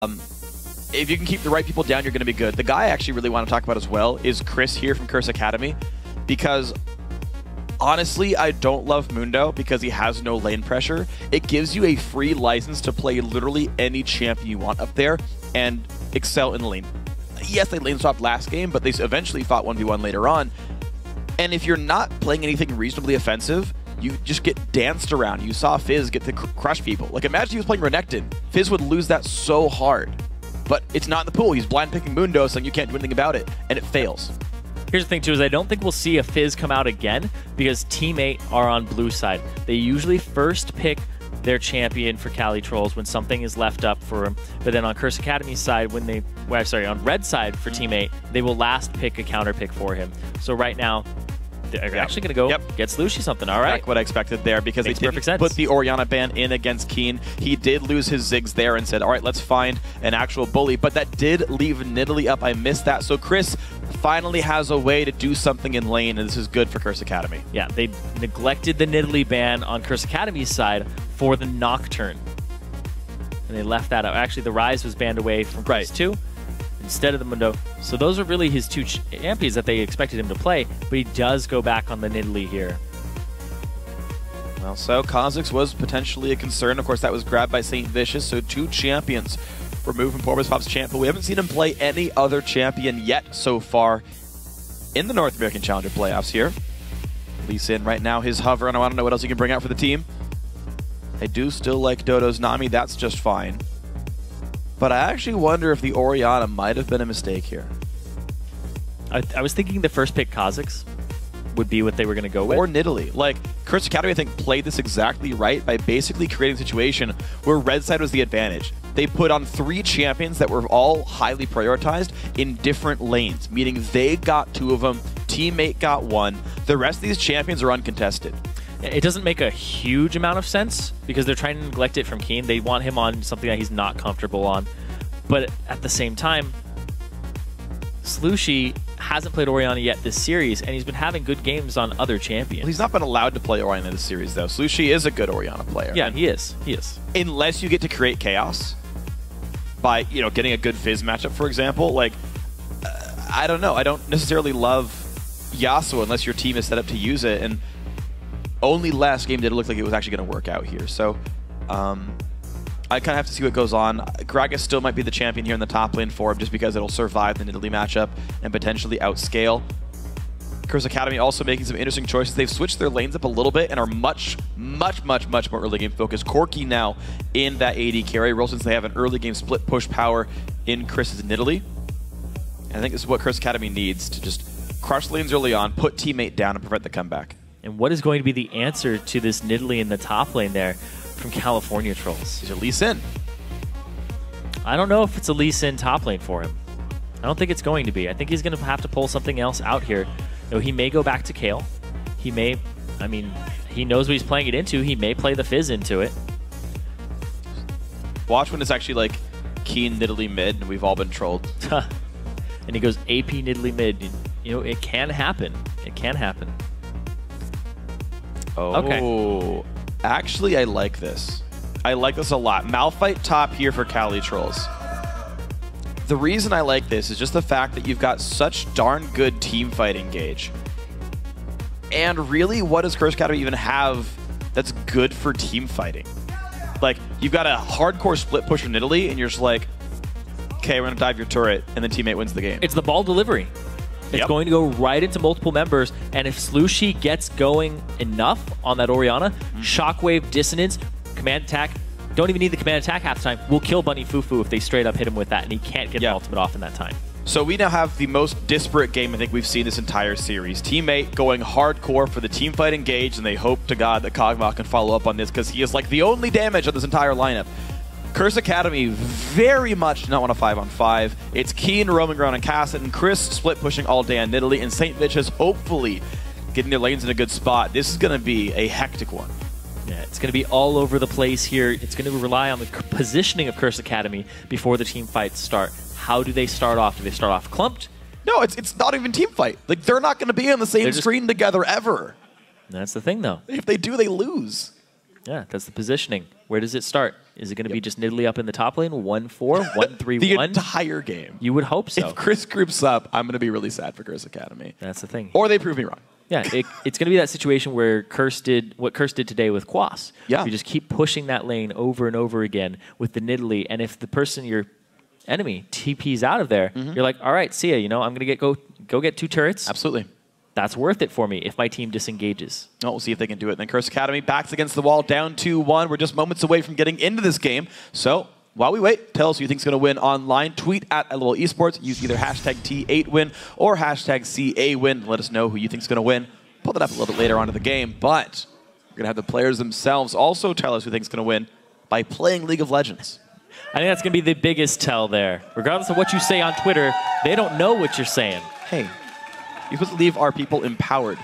If you can keep the right people down, you're going to be good. The guy I actually really want to talk about as well is Chris here from Curse Academy, because honestly, I don't love Mundo because he has no lane pressure. It gives you a free license to play literally any champion you want up there and excel in the lane. Yes, they lane swapped last game, but they eventually fought 1v1 later on. And if you're not playing anything reasonably offensive, you just get danced around. You saw Fizz get to crush people. Like, imagine he was playing Renekton. Fizz would lose that so hard. But it's not in the pool. He's blind picking Mundo, saying you can't do anything about it, and it fails. Here's the thing, too, is I don't think we'll see a Fizz come out again because Team 8 are on blue side. They usually first pick their champion for Cali Trolls when something is left up for him. But then on Curse Academy's side, when they, well, sorry, on red side for Team 8, they will last pick a counter pick for him. So right now, they're actually going to go get Slushie something. All right. Exactly what I expected there, because Makes they didn't put the Orianna ban in against Keen. He did lose his Ziggs there and said, all right, let's find an actual bully. But that did leave Nidalee up. I missed that. So Chris finally has a way to do something in lane, and this is good for Curse Academy. Yeah, they neglected the Nidalee ban on Curse Academy's side for the Nocturne. And they left that out. Actually, the Rise was banned away from Chris too, instead of the Mundo. So those are really his two champions that they expected him to play, but he does go back on the Nidalee here. Well, so Kha'Zix was potentially a concern. Of course, that was grabbed by St. Vicious, so two champions removed from Bo5's champ, but we haven't seen him play any other champion yet so far in the North American Challenger playoffs here. Lee Sin right now, his hover, and I want to know what else he can bring out for the team. I do still like Dodo's Nami, that's just fine. But I actually wonder if the Orianna might have been a mistake here. I was thinking the first pick Kha'Zix would be what they were going to go with. Or Nidalee. Like, Curse Academy, I think, played this exactly right by basically creating a situation where red side was the advantage. They put on 3 champions that were all highly prioritized in different lanes, meaning they got 2 of them, teammate got 1. The rest of these champions are uncontested. It doesn't make a huge amount of sense because they're trying to neglect it from Keen. They want him on something that he's not comfortable on. But at the same time, Slushie hasn't played Orianna yet this series, and he's been having good games on other champions. Well, he's not been allowed to play Orianna this series, though. Slushie is a good Orianna player. Yeah, he is. He is. Unless you get to create chaos by, you know, getting a good Fizz matchup, for example. Like, I don't know. I don't necessarily love Yasuo unless your team is set up to use it, and only last game did it look like it was actually going to work out here. So I kind of have to see what goes on. Gragas still might be the champion here in the top lane for him just because it'll survive the Nidalee matchup and potentially outscale. Curse Academy also making some interesting choices. They've switched their lanes up a little bit and are much more early game focused. Corki now in that AD carry role since they have an early game split push power in Chris's Nidalee. And I think this is what Curse Academy needs to just crush lanes early on, put teammate down, and prevent the comeback. And what is going to be the answer to this Nidalee in the top lane there from California Trolls? He's a Lee Sin. I don't know if it's a Lee Sin top lane for him. I don't think it's going to be. I think he's going to have to pull something else out here. You know, he may go back to Kayle. He may, I mean, he knows what he's playing it into. He may play the Fizz into it. Watch when it's actually like Keen Nidalee mid and we've all been trolled. And he goes AP Nidalee mid. You know, it can happen. It can happen. Oh, okay. Actually, I like this. I like this a lot. Malphite top here for Cali Trolls. The reason I like this is just the fact that you've got such darn good team fighting gauge. And really, what does Curse Academy even have that's good for team fighting? Like, you've got a hardcore split push for Nidalee, and you're just like, okay, we're going to dive your turret, and then teammate wins the game. It's the ball delivery. It's going to go right into multiple members, and if Slushie gets going enough on that Orianna, Shockwave, Dissonance, Command Attack, don't even need the Command Attack half the time, will kill Bunny Fufu if they straight up hit him with that, and he can't get the ultimate off in that time. So we now have the most disparate game I think we've seen this entire series. Teammate going hardcore for the team fight engage, and they hope to God that Kog'Maw can follow up on this because he is like the only damage of this entire lineup. Curse Academy very much do not want a 5-on-5. It's Keen roaming around on Cassidy, and Chris split pushing all day on Nidalee, and St. Vicious hopefully getting their lanes in a good spot. This is going to be a hectic one. Yeah, it's going to be all over the place here. It's going to rely on the positioning of Curse Academy before the team fights start. How do they start off? Do they start off clumped? No, it's not even team fight. Like, they're not going to be on the same screen together ever. That's the thing, though. If they do, they lose. Yeah, that's the positioning. Where does it start? Is it going to be just Nidalee up in the top lane, 1-4, 1-3-1? The entire game. You would hope so. If Chris groups up, I'm going to be really sad for Curse Academy. That's the thing. Or they prove me wrong. Yeah, it's going to be that situation where Curse did what Curse did today with Quas. Yeah. You just keep pushing that lane over and over again with the Nidalee, and if the person, your enemy, TPs out of there, you're like, all right, see ya. You know, I'm going to go get 2 turrets. Absolutely. That's worth it for me if my team disengages. Oh, we'll see if they can do it. Then Curse Academy backs against the wall, down 2-1. We're just moments away from getting into this game. So while we wait, tell us who you think is going to win online. Tweet at LOL Esports. Use either hashtag T8win or hashtag CAWin. Let us know who you think is going to win. Pull that up a little bit later on in the game. But we're going to have the players themselves also tell us who thinks is going to win by playing League of Legends. I think that's going to be the biggest tell there. Regardless of what you say on Twitter, they don't know what you're saying. Hey. You're supposed to leave our people empowered.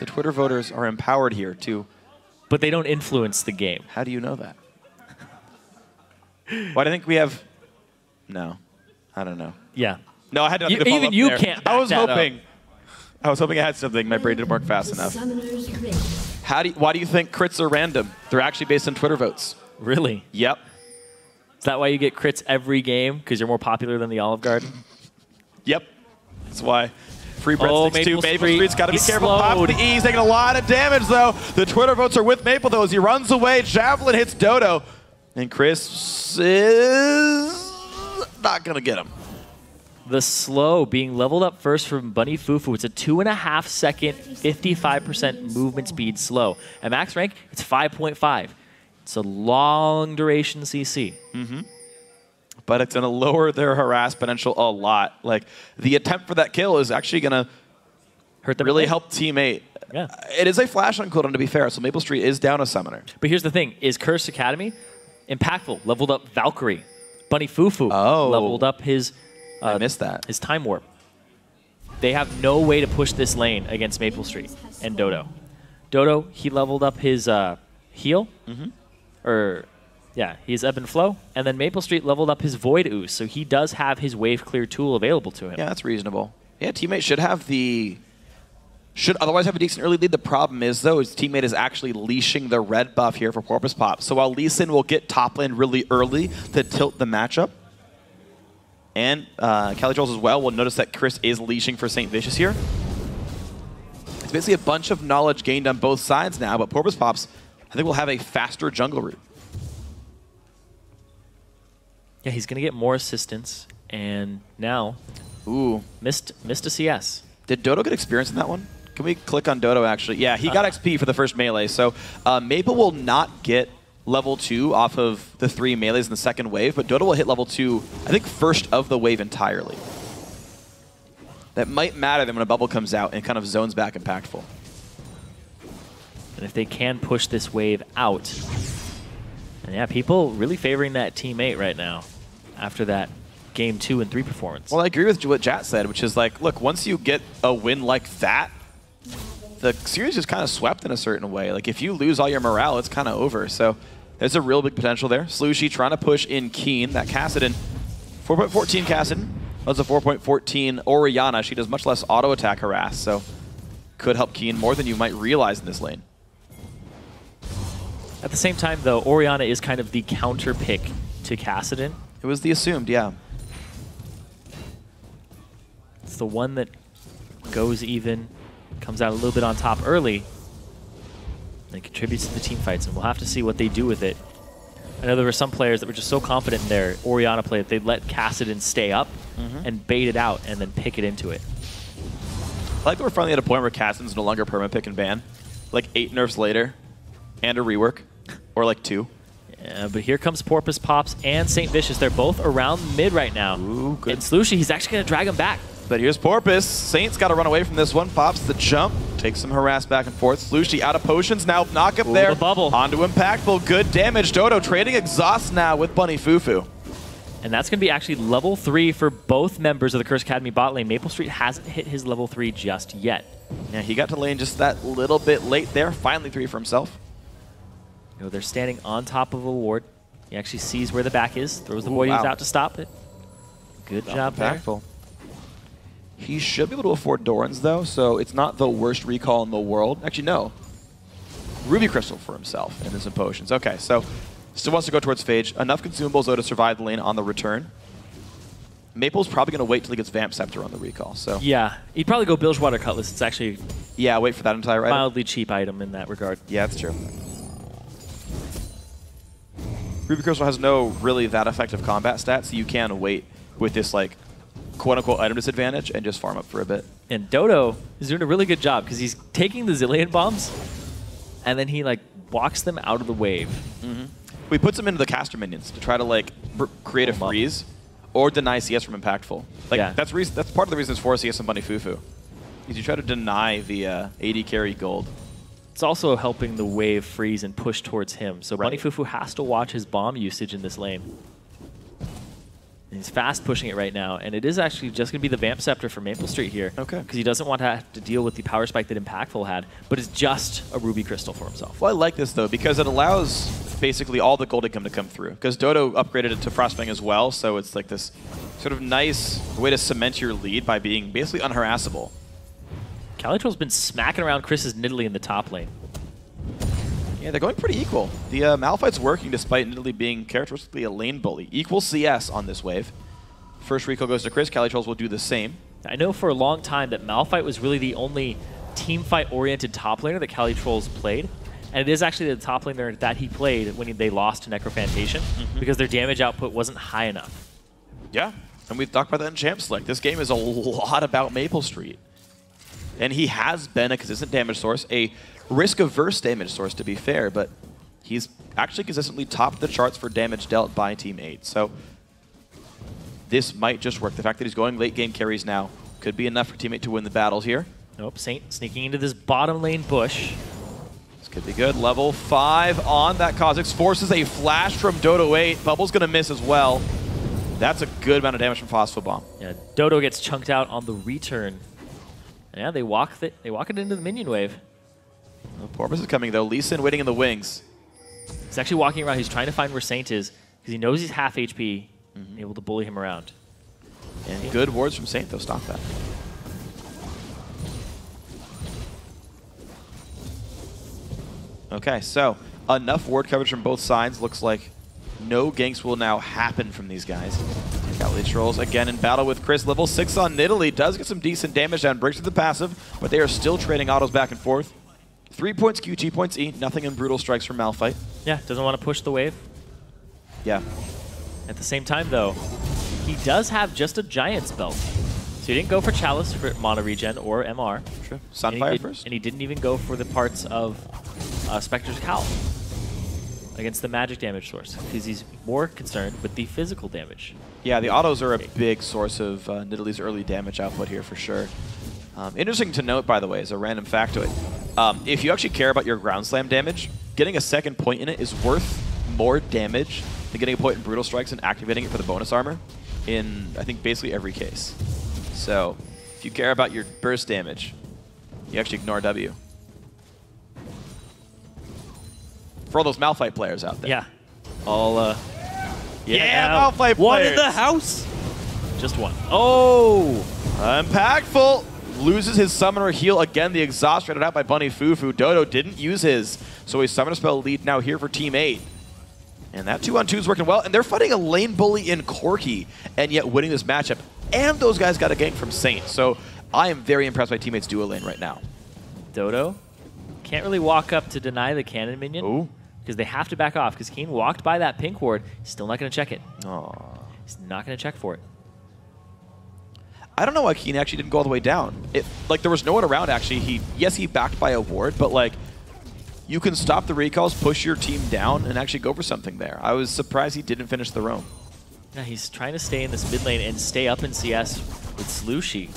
The Twitter voters are empowered here, too. But they don't influence the game. How do you know that? Why do you think we have... No. I don't know. Yeah. No, I had nothing to follow even up you there. can't I was back that hoping. I was hoping I had something. My brain didn't work fast enough. Why do you think crits are random? They're actually based on Twitter votes. Really? Yep. Is that why you get crits every game? Because you're more popular than the Olive Garden? Yep. That's why. Free breadsticks too. Maple Street's got to be careful. Pop the E. He's taking a lot of damage, though. The Twitter votes are with Maple, though, as he runs away. Javelin hits Dodo. And Chris is not going to get him. The slow being leveled up first from Bunny Fufu. It's a 2.5 second, 55% movement speed slow. At max rank, it's 5.5. It's a long duration CC. But it's going to lower their harass potential a lot. Like, the attempt for that kill is actually going to hurt them. Really help teammate. Yeah. It is a flash on cooldown, to be fair, so Maple Street is down a summoner. But here's the thing. Is Curse Academy impactful? Leveled up Valkyrie. Bunny Fufu leveled up his... I missed that. His Time Warp. They have no way to push this lane against Maple Street and Dodo. Dodo, he leveled up his heal. Yeah, he's Ebb and Flow. And then Maple Street leveled up his Void Ooze, so he does have his Wave Clear tool available to him. Yeah, that's reasonable. Yeah, teammate should have the... Should otherwise have a decent early lead. The problem is, though, his teammate is actually leashing the red buff here for Porpoise Pop. So while Lee Sin will get top lane really early to tilt the matchup, and Cali Trolls as well will notice that Chris is leashing for St. Vicious here. It's basically a bunch of knowledge gained on both sides now, but Porpoise Pops, I think, will have a faster jungle route. Yeah, he's going to get more assistance, and now missed a CS. Did Dodo get experience in that one? Can we click on Dodo, actually? Yeah, he got XP for the first melee, so Maple will not get level 2 off of the 3 melees in the second wave, but Dodo will hit level 2, I think, first of the wave entirely. That might matter then when a bubble comes out and kind of zones back impactful. And if they can push this wave out, and yeah, people really favoring that teammate right now after that game 2 and 3 performance. Well, I agree with what Jat said, which is like, look, once you get a win like that, the series is kind of swept in a certain way. Like, if you lose all your morale, it's kind of over. So there's a real big potential there. Slooshy trying to push in Keen. That Kassadin, 4.14 Kassadin. That's a 4.14 Orianna. She does much less auto attack harass, so could help Keen more than you might realize in this lane. At the same time, though, Orianna is kind of the counter pick to Kassadin. It was the assumed, yeah. It's the one that goes even, comes out a little bit on top early, and contributes to the team fights, and we'll have to see what they do with it. I know there were some players that were just so confident in their Orianna play that they'd let Kassadin stay up and bait it out and then pick it into it. I like that we're finally at a point where Kassadin's no longer perma pick and ban. Like 8 nerfs later, and a rework, or like 2. Yeah, but here comes Porpoise Pops and St. Vicious. They're both around mid right now. Ooh, good. And Slooshy, he's actually going to drag him back. But here's Porpoise. Saint's got to run away from this one. Pops the jump. Takes some harass back and forth. Slooshy out of potions. Now knock up there. The bubble. Onto Impactful. Good damage. Dodo trading exhaust now with Bunny Fufu. And that's going to be actually level 3 for both members of the Curse Academy bot lane. Maple Street hasn't hit his level 3 just yet. Yeah, he got to lane just that little bit late there. Finally 3 for himself. You know, they're standing on top of a ward. He actually sees where the back is. Throws the Void Ooze out to stop it. Good job there. He should be able to afford Doran's, though, so it's not the worst recall in the world. Actually, no. Ruby Crystal for himself and then some potions. Okay, so still wants to go towards Phage. Enough consumables, though, to survive the lane on the return. Maple's probably going to wait till he gets Vamp Scepter on the recall. So yeah, he'd probably go Bilgewater Cutlass. It's actually wait for that entire item. Mildly cheap item in that regard. Yeah, that's true. Ruby Crystal has no really that effective combat stats, so you can wait with this like quote-unquote item disadvantage and just farm up for a bit. And Dodo is doing a really good job because he's taking the Zillion bombs and then he like walks them out of the wave. Mm-hmm. We put them into the caster minions to try to like create a freeze or deny CS from impactful. Like that's part of the reason it's for CS and Bunny Fufu. Is you try to deny the AD carry gold. It's also helping the wave freeze and push towards him. So Bunny Fufu has to watch his bomb usage in this lane. And he's fast pushing it right now, and it is actually just going to be the Vamp Scepter for Maple Street here. Okay. Because he doesn't want to have to deal with the power spike that Impactful had, but it's just a Ruby Crystal for himself. Well, I like this, though, because it allows basically all the gold income to come through. Because Dodo upgraded it to Frostfang as well, so it's like this sort of nice way to cement your lead by being basically unharassable. Calitro's been smacking around Chris's Nidalee in the top lane. Yeah, they're going pretty equal. The Malphite's working despite Nidalee being characteristically a lane bully. Equal CS on this wave. First recall goes to Chris. Calitrolls will do the same. I know for a long time that Malphite was really the only team fight-oriented top laner that Calitrolls played. And it is actually the top laner that he played when they lost to Necrophantation because their damage output wasn't high enough. Yeah, and we've talked about that in Champ Select. This game is a lot about Maple Street. And he has been a consistent damage source, a risk-averse damage source, to be fair, but he's actually consistently topped the charts for damage dealt by Team 8. So this might just work. The fact that he's going late-game carries now could be enough for Team 8 to win the battles here. Nope, Saint sneaking into this bottom lane bush. This could be good. Level 5 on that Kha'Zix forces a flash from Dodo 8. Bubble's going to miss as well. That's a good amount of damage from Phospho Bomb. Yeah, Dodo gets chunked out on the return. Yeah, they walk it into the minion wave. Oh, Porpoise is coming, though. Lee Sin waiting in the wings. He's actually walking around. He's trying to find where Saint is because he knows he's half HP and able to bully him around. And good wards from Saint, though. Stop that. Okay, so enough ward coverage from both sides. Looks like no ganks will now happen from these guys. Calitrolls again in battle with Chris. Level 6 on Nidalee. Does get some decent damage down. Breaks to the passive, but they are still trading autos back and forth. 3 points Q, 2 points E. Nothing in Brutal Strikes from Malphite. Yeah, doesn't want to push the wave. Yeah. At the same time, though, he does have just a Giant's Belt. So he didn't go for Chalice for Mana Regen or MR. True. Sunfire first. And he didn't even go for the parts of Spectre's Cowl against the magic damage source because he's more concerned with the physical damage. Yeah, the autos are a big source of Nidalee's early damage output here for sure. Interesting to note, by the way, as a random factoid, if you actually care about your ground slam damage, getting a second point in it is worth more damage than getting a point in Brutal Strikes and activating it for the bonus armor in, I think, basically every case. So, if you care about your burst damage, you actually ignore W. For all those Malphite players out there. Yeah. All, yeah, Malphite players. One in the house. Just one. Oh! Impactful. Loses his summoner heal again. The exhaust rated out by Bunny Fufu. Dodo didn't use his, so a summoner spell lead now here for Team 8. And that 2-on-2 is working well, and they're fighting a lane bully in Corki, and yet winning this matchup. And those guys got a gank from Saint, so I am very impressed by Team 8's duo lane right now. Dodo can't really walk up to deny the cannon minion because they have to back off because Keen walked by that pink ward. He's still not going to check it. Aww. He's not going to check for it. I don't know why Keen actually didn't go all the way down. Like, there was no one around, actually. Yes, he backed by a ward, but, like, you can stop the recalls, push your team down, and actually go for something there. I was surprised he didn't finish the roam. Yeah, he's trying to stay in this mid lane and stay up in CS with Slushie.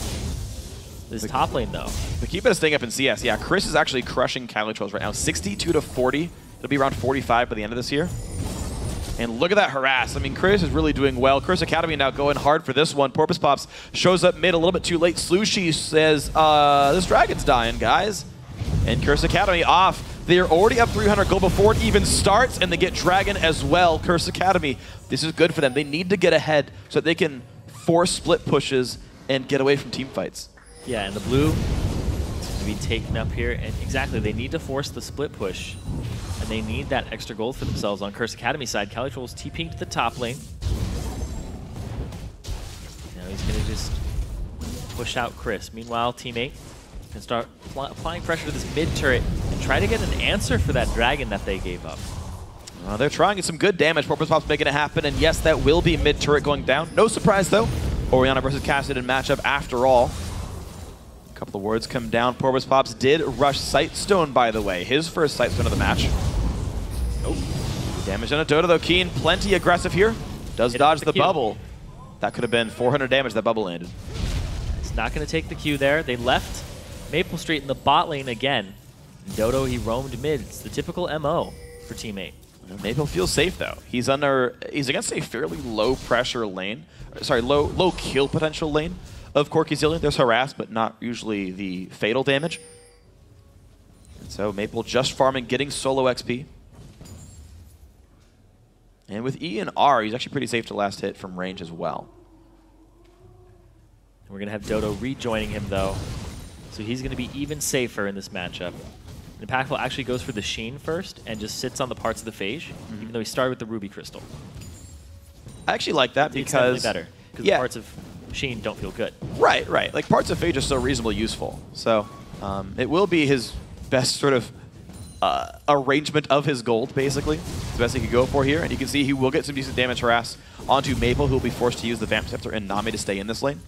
This top lane, though. The key bit is staying up in CS. Yeah, Chris is actually crushing Calitrolls right now. 62-40. It'll be around 45 by the end of this year. And look at that harass. I mean, Chris is really doing well. Chris Academy now going hard for this one. Porpoise Pops shows up mid a little bit too late. Slushie says, this dragon's dying, guys. And Curse Academy off. They are already up 300 gold before it even starts, and they get Dragon as well. Curse Academy, this is good for them. They need to get ahead so that they can force split pushes and get away from team fights. Yeah, and the blue to be taken up here. And exactly, they need to force the split push. And they need that extra gold for themselves on Curse Academy side. Calitrol's TPing to the top lane. Now he's going to just push out Chris. Meanwhile, teammate can start applying pressure to this mid turret and try to get an answer for that dragon that they gave up. They're trying some good damage. Porpoisepop's making it happen, and yes, that will be mid turret going down. No surprise though. Orianna versus Kassadin matchup after all. A couple of words come down. Porpoisepops did rush Sightstone, by the way. His first Sightstone of the match. Oh, damage on a Dota though. Keen, plenty aggressive here. Does dodge the bubble. That could have been 400 damage that bubble landed. It's not going to take the Q there. They left Maple Street in the bot lane again. Dodo, he roamed mid. It's the typical MO for teammate. Maple feels safe though. He's against a fairly low pressure lane. Sorry, low kill potential lane of Corki Zillion. There's harass, but not usually the fatal damage. And so Maple just farming, getting solo XP. And with E and R, he's actually pretty safe to last hit from range as well. We're going to have Dodo rejoining him though. So he's going to be even safer in this matchup. Impactful actually goes for the Sheen first and just sits on the parts of the phage, even though he started with the Ruby Crystal. I actually like that it's because better because the parts of Sheen don't feel good. Right. Like parts of phage are so reasonably useful. So it will be his best sort of arrangement of his gold, basically. It's the best he could go for here, and you can see he will get some decent damage harass onto Maple, who will be forced to use the Vamp Scepter and Nami to stay in this lane.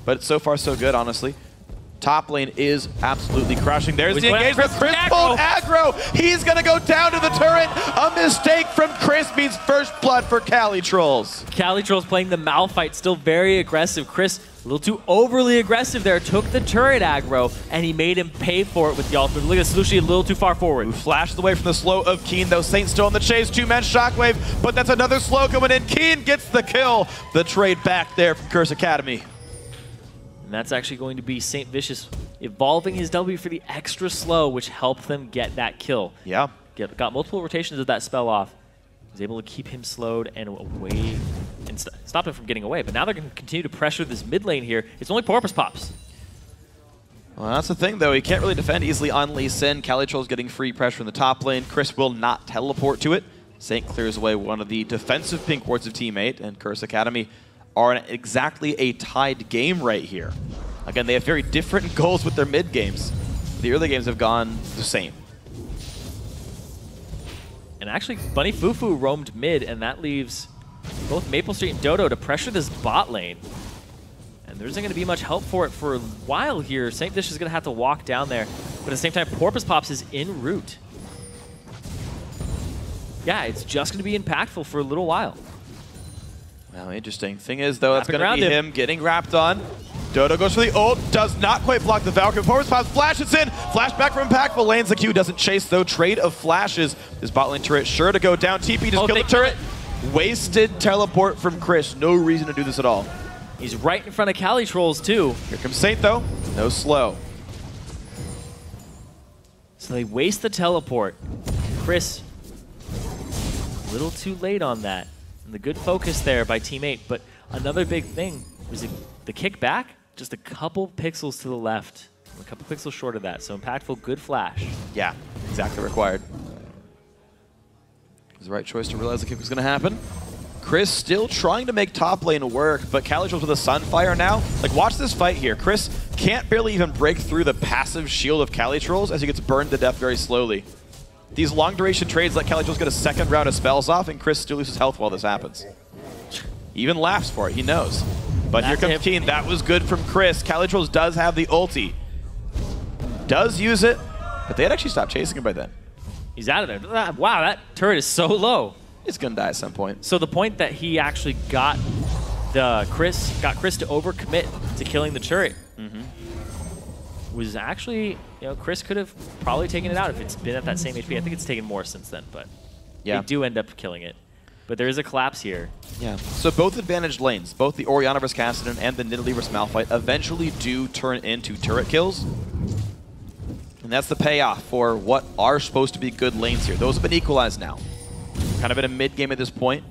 But so far so good, honestly. Top lane is absolutely crushing. There's the engagement. Chris pulled aggro. He's going to go down to the turret. A mistake from Chris means first blood for Calitrolls. Calitrolls playing the Malphite, still very aggressive. Chris, a little too overly aggressive there, took the turret aggro, and he made him pay for it with the ultimate. Look at Slushy a little too far forward. Who flashed away from the slow of Keen, though. Saint still in the chase. Two-man shockwave, but that's another slow coming in. Keen gets the kill. The trade back there from Curse Academy. And that's actually going to be St. Vicious evolving his W for the extra slow, which helped them get that kill. Yeah. Got multiple rotations of that spell off. Was able to keep him slowed and away and stop him from getting away. But now they're going to continue to pressure this mid lane here. It's only Porpoisepops. Well, that's the thing, though. He can't really defend easily on Lee Sin. Calitrolls getting free pressure in the top lane. Chris will not teleport to it. Saint clears away one of the defensive pink wards of teammate, and Curse Academy are in exactly a tied game right here. Again, they have very different goals with their mid games. The early games have gone the same. And actually, Bunny Fufu roamed mid, and that leaves both Maple Street and Dodo to pressure this bot lane. And there isn't going to be much help for it for a while here. St. Dish is going to have to walk down there. But at the same time, Porpoisepops is en route. Yeah, it's just going to be impactful for a little while. Well, interesting. Thing is, though, that's going to be him getting wrapped on. Dodo goes for the ult, does not quite block the Valkyrie. Porpoisepops flashes in, flashback from Impactful, lands the Q, doesn't chase though. Trade of flashes. This bot lane turret sure to go down. TP just killed the turret. Wasted teleport from Chris. No reason to do this at all. He's right in front of Calitrolls too. Here comes Saint though. No slow. So they waste the teleport. Chris, a little too late on that. And the good focus there by Team 8, but another big thing was the kick back, just a couple pixels to the left, a couple pixels short of that. So Impactful, good flash. Yeah, exactly required. It was the right choice to realize the kick was going to happen. Chris still trying to make top lane work, but Calitrolls with a Sunfire now. Like, watch this fight here. Chris can't barely even break through the passive shield of Calitrolls as he gets burned to death very slowly. These long duration trades let Calitrolls get a second round of spells off, and Chris still loses health while this happens. He even laughs for it, he knows. But here comes Keen. That was good from Chris. Calitrolls does have the ulti. Does use it, but they had actually stopped chasing him by then. He's out of there. Wow, that turret is so low. It's gonna die at some point. So the point that he actually got Chris to overcommit to killing the turret was actually, Chris could have probably taken it out if it's been at that same HP. I think it's taken more since then, but they do end up killing it. But there is a collapse here. Yeah. So both advantaged lanes, both the Orianna vs. Kassadin and the Nidalee vs. Malphite, eventually do turn into turret kills. And that's the payoff for what are supposed to be good lanes here. Those have been equalized now. Kind of in a mid-game at this point,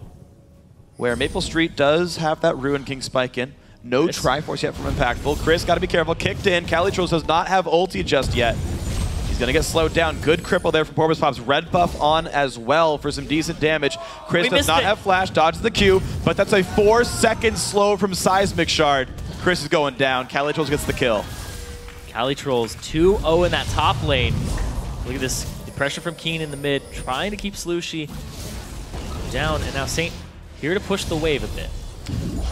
where Maple Street does have that Ruin King spike in. No Triforce yet from Impactful. Chris got to be careful. Kicked in. Calitrolls does not have ulti just yet. He's going to get slowed down. Good cripple there from Bo5. Red buff on as well for some decent damage. Chris does not have flash. Dodges the Q, but that's a 4-second slow from Seismic Shard. Chris is going down. Calitrolls gets the kill. Calitrolls 2-0 in that top lane. Look at this. The pressure from Keen in the mid, trying to keep Slushy down, and now Saint here to push the wave a bit.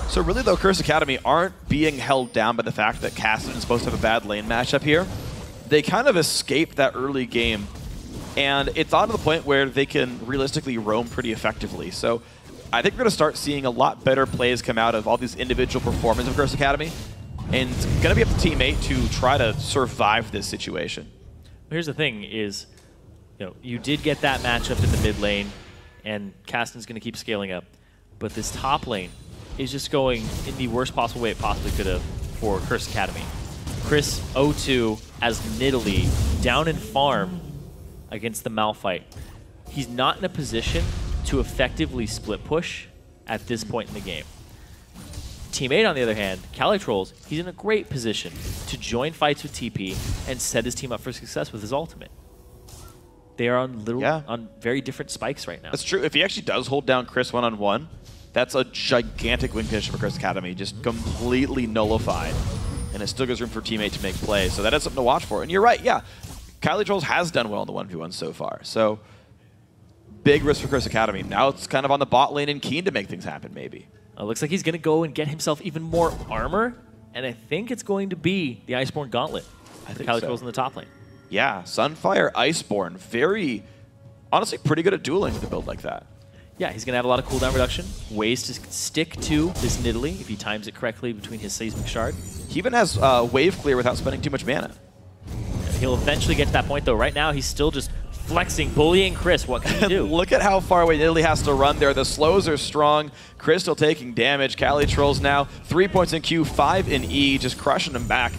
So really, though, Curse Academy aren't being held down by the fact that Cassidy is supposed to have a bad lane matchup here. They kind of escaped that early game, and it's on to the point where they can realistically roam pretty effectively. So I think we're going to start seeing a lot better plays come out of all these individual performances of Curse Academy, and it's going to be up to Team 8 to try to survive this situation. Here's the thing is, you did get that matchup in the mid lane, and Caston's going to keep scaling up. But this top lane is just going in the worst possible way it possibly could have for Curse Academy. Chris 0-2 as Nidalee down in farm against the Malphite. He's not in a position to effectively split push at this point in the game. Team 8, on the other hand, Calitrolls, he's in a great position to join fights with TP and set his team up for success with his ultimate. They are on on very different spikes right now. That's true. If he actually does hold down Chris one-on-one, that's a gigantic win condition for Curse Academy, just completely nullified. And it still gives room for Team 8 to make plays. So that is something to watch for. And you're right, yeah. Calitrolls has done well in the 1v1 so far. So big risk for Curse Academy. Now it's kind of on the bot lane and Keen to make things happen, maybe. It looks like he's going to go and get himself even more armor. And I think it's going to be the Iceborne Gauntlet. I think Calitrolls in the top lane. Yeah, Sunfire, Iceborne. Very, honestly, pretty good at dueling with a build like that. Yeah, he's going to have a lot of cooldown reduction, ways to stick to this Nidalee if he times it correctly between his Seismic Shard. He even has wave clear without spending too much mana. He'll eventually get to that point, though. Right now, he's still just flexing, bullying Chris. What can he do? Look at how far away Nidalee has to run there. The slows are strong. Chris still taking damage. Calitrolls now 3 points in Q, 5 in E, just crushing him back.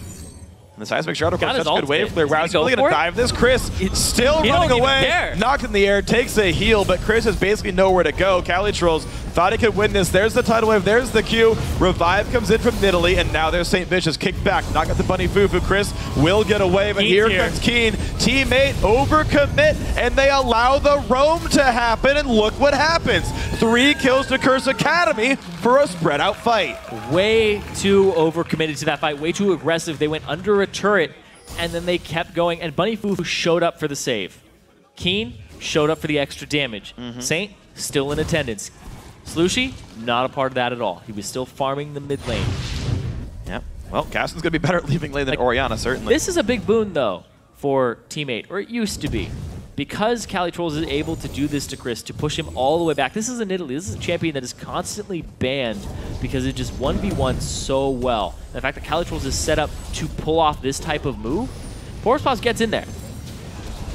And the Seismic Shard, of course, such good wave clear. Wow, he's really going to dive this. Chris still running away. Knocked in the air, takes a heal, but Chris has basically nowhere to go. Calitrolls thought he could win this. There's the tidal wave. There's the Q. Revive comes in from Nidalee, and now there's St. Vicious kicked back. Knock out the Bunny Fufu. Chris will get away, but here comes Keen. Team 8 overcommit, and they allow the roam to happen, and look what happens. 3 kills to Curse Academy for a spread out fight. Way too overcommitted to that fight, way too aggressive. They went under a turret, and then they kept going, and Bunny Fufu showed up for the save. Keen showed up for the extra damage. Saint, still in attendance. Slushy, not a part of that at all. He was still farming the mid lane. Yep. Well, Caston's going to be better at leaving lane than Orianna, certainly. This is a big boon, though, for Team 8, or it used to be. Because Calitrolls is able to do this to Chris, to push him all the way back. This is a Nidalee. This is a champion that is constantly banned because it just 1v1 so well. And the fact that Calitrolls is set up to pull off this type of move, Bo5 gets in there.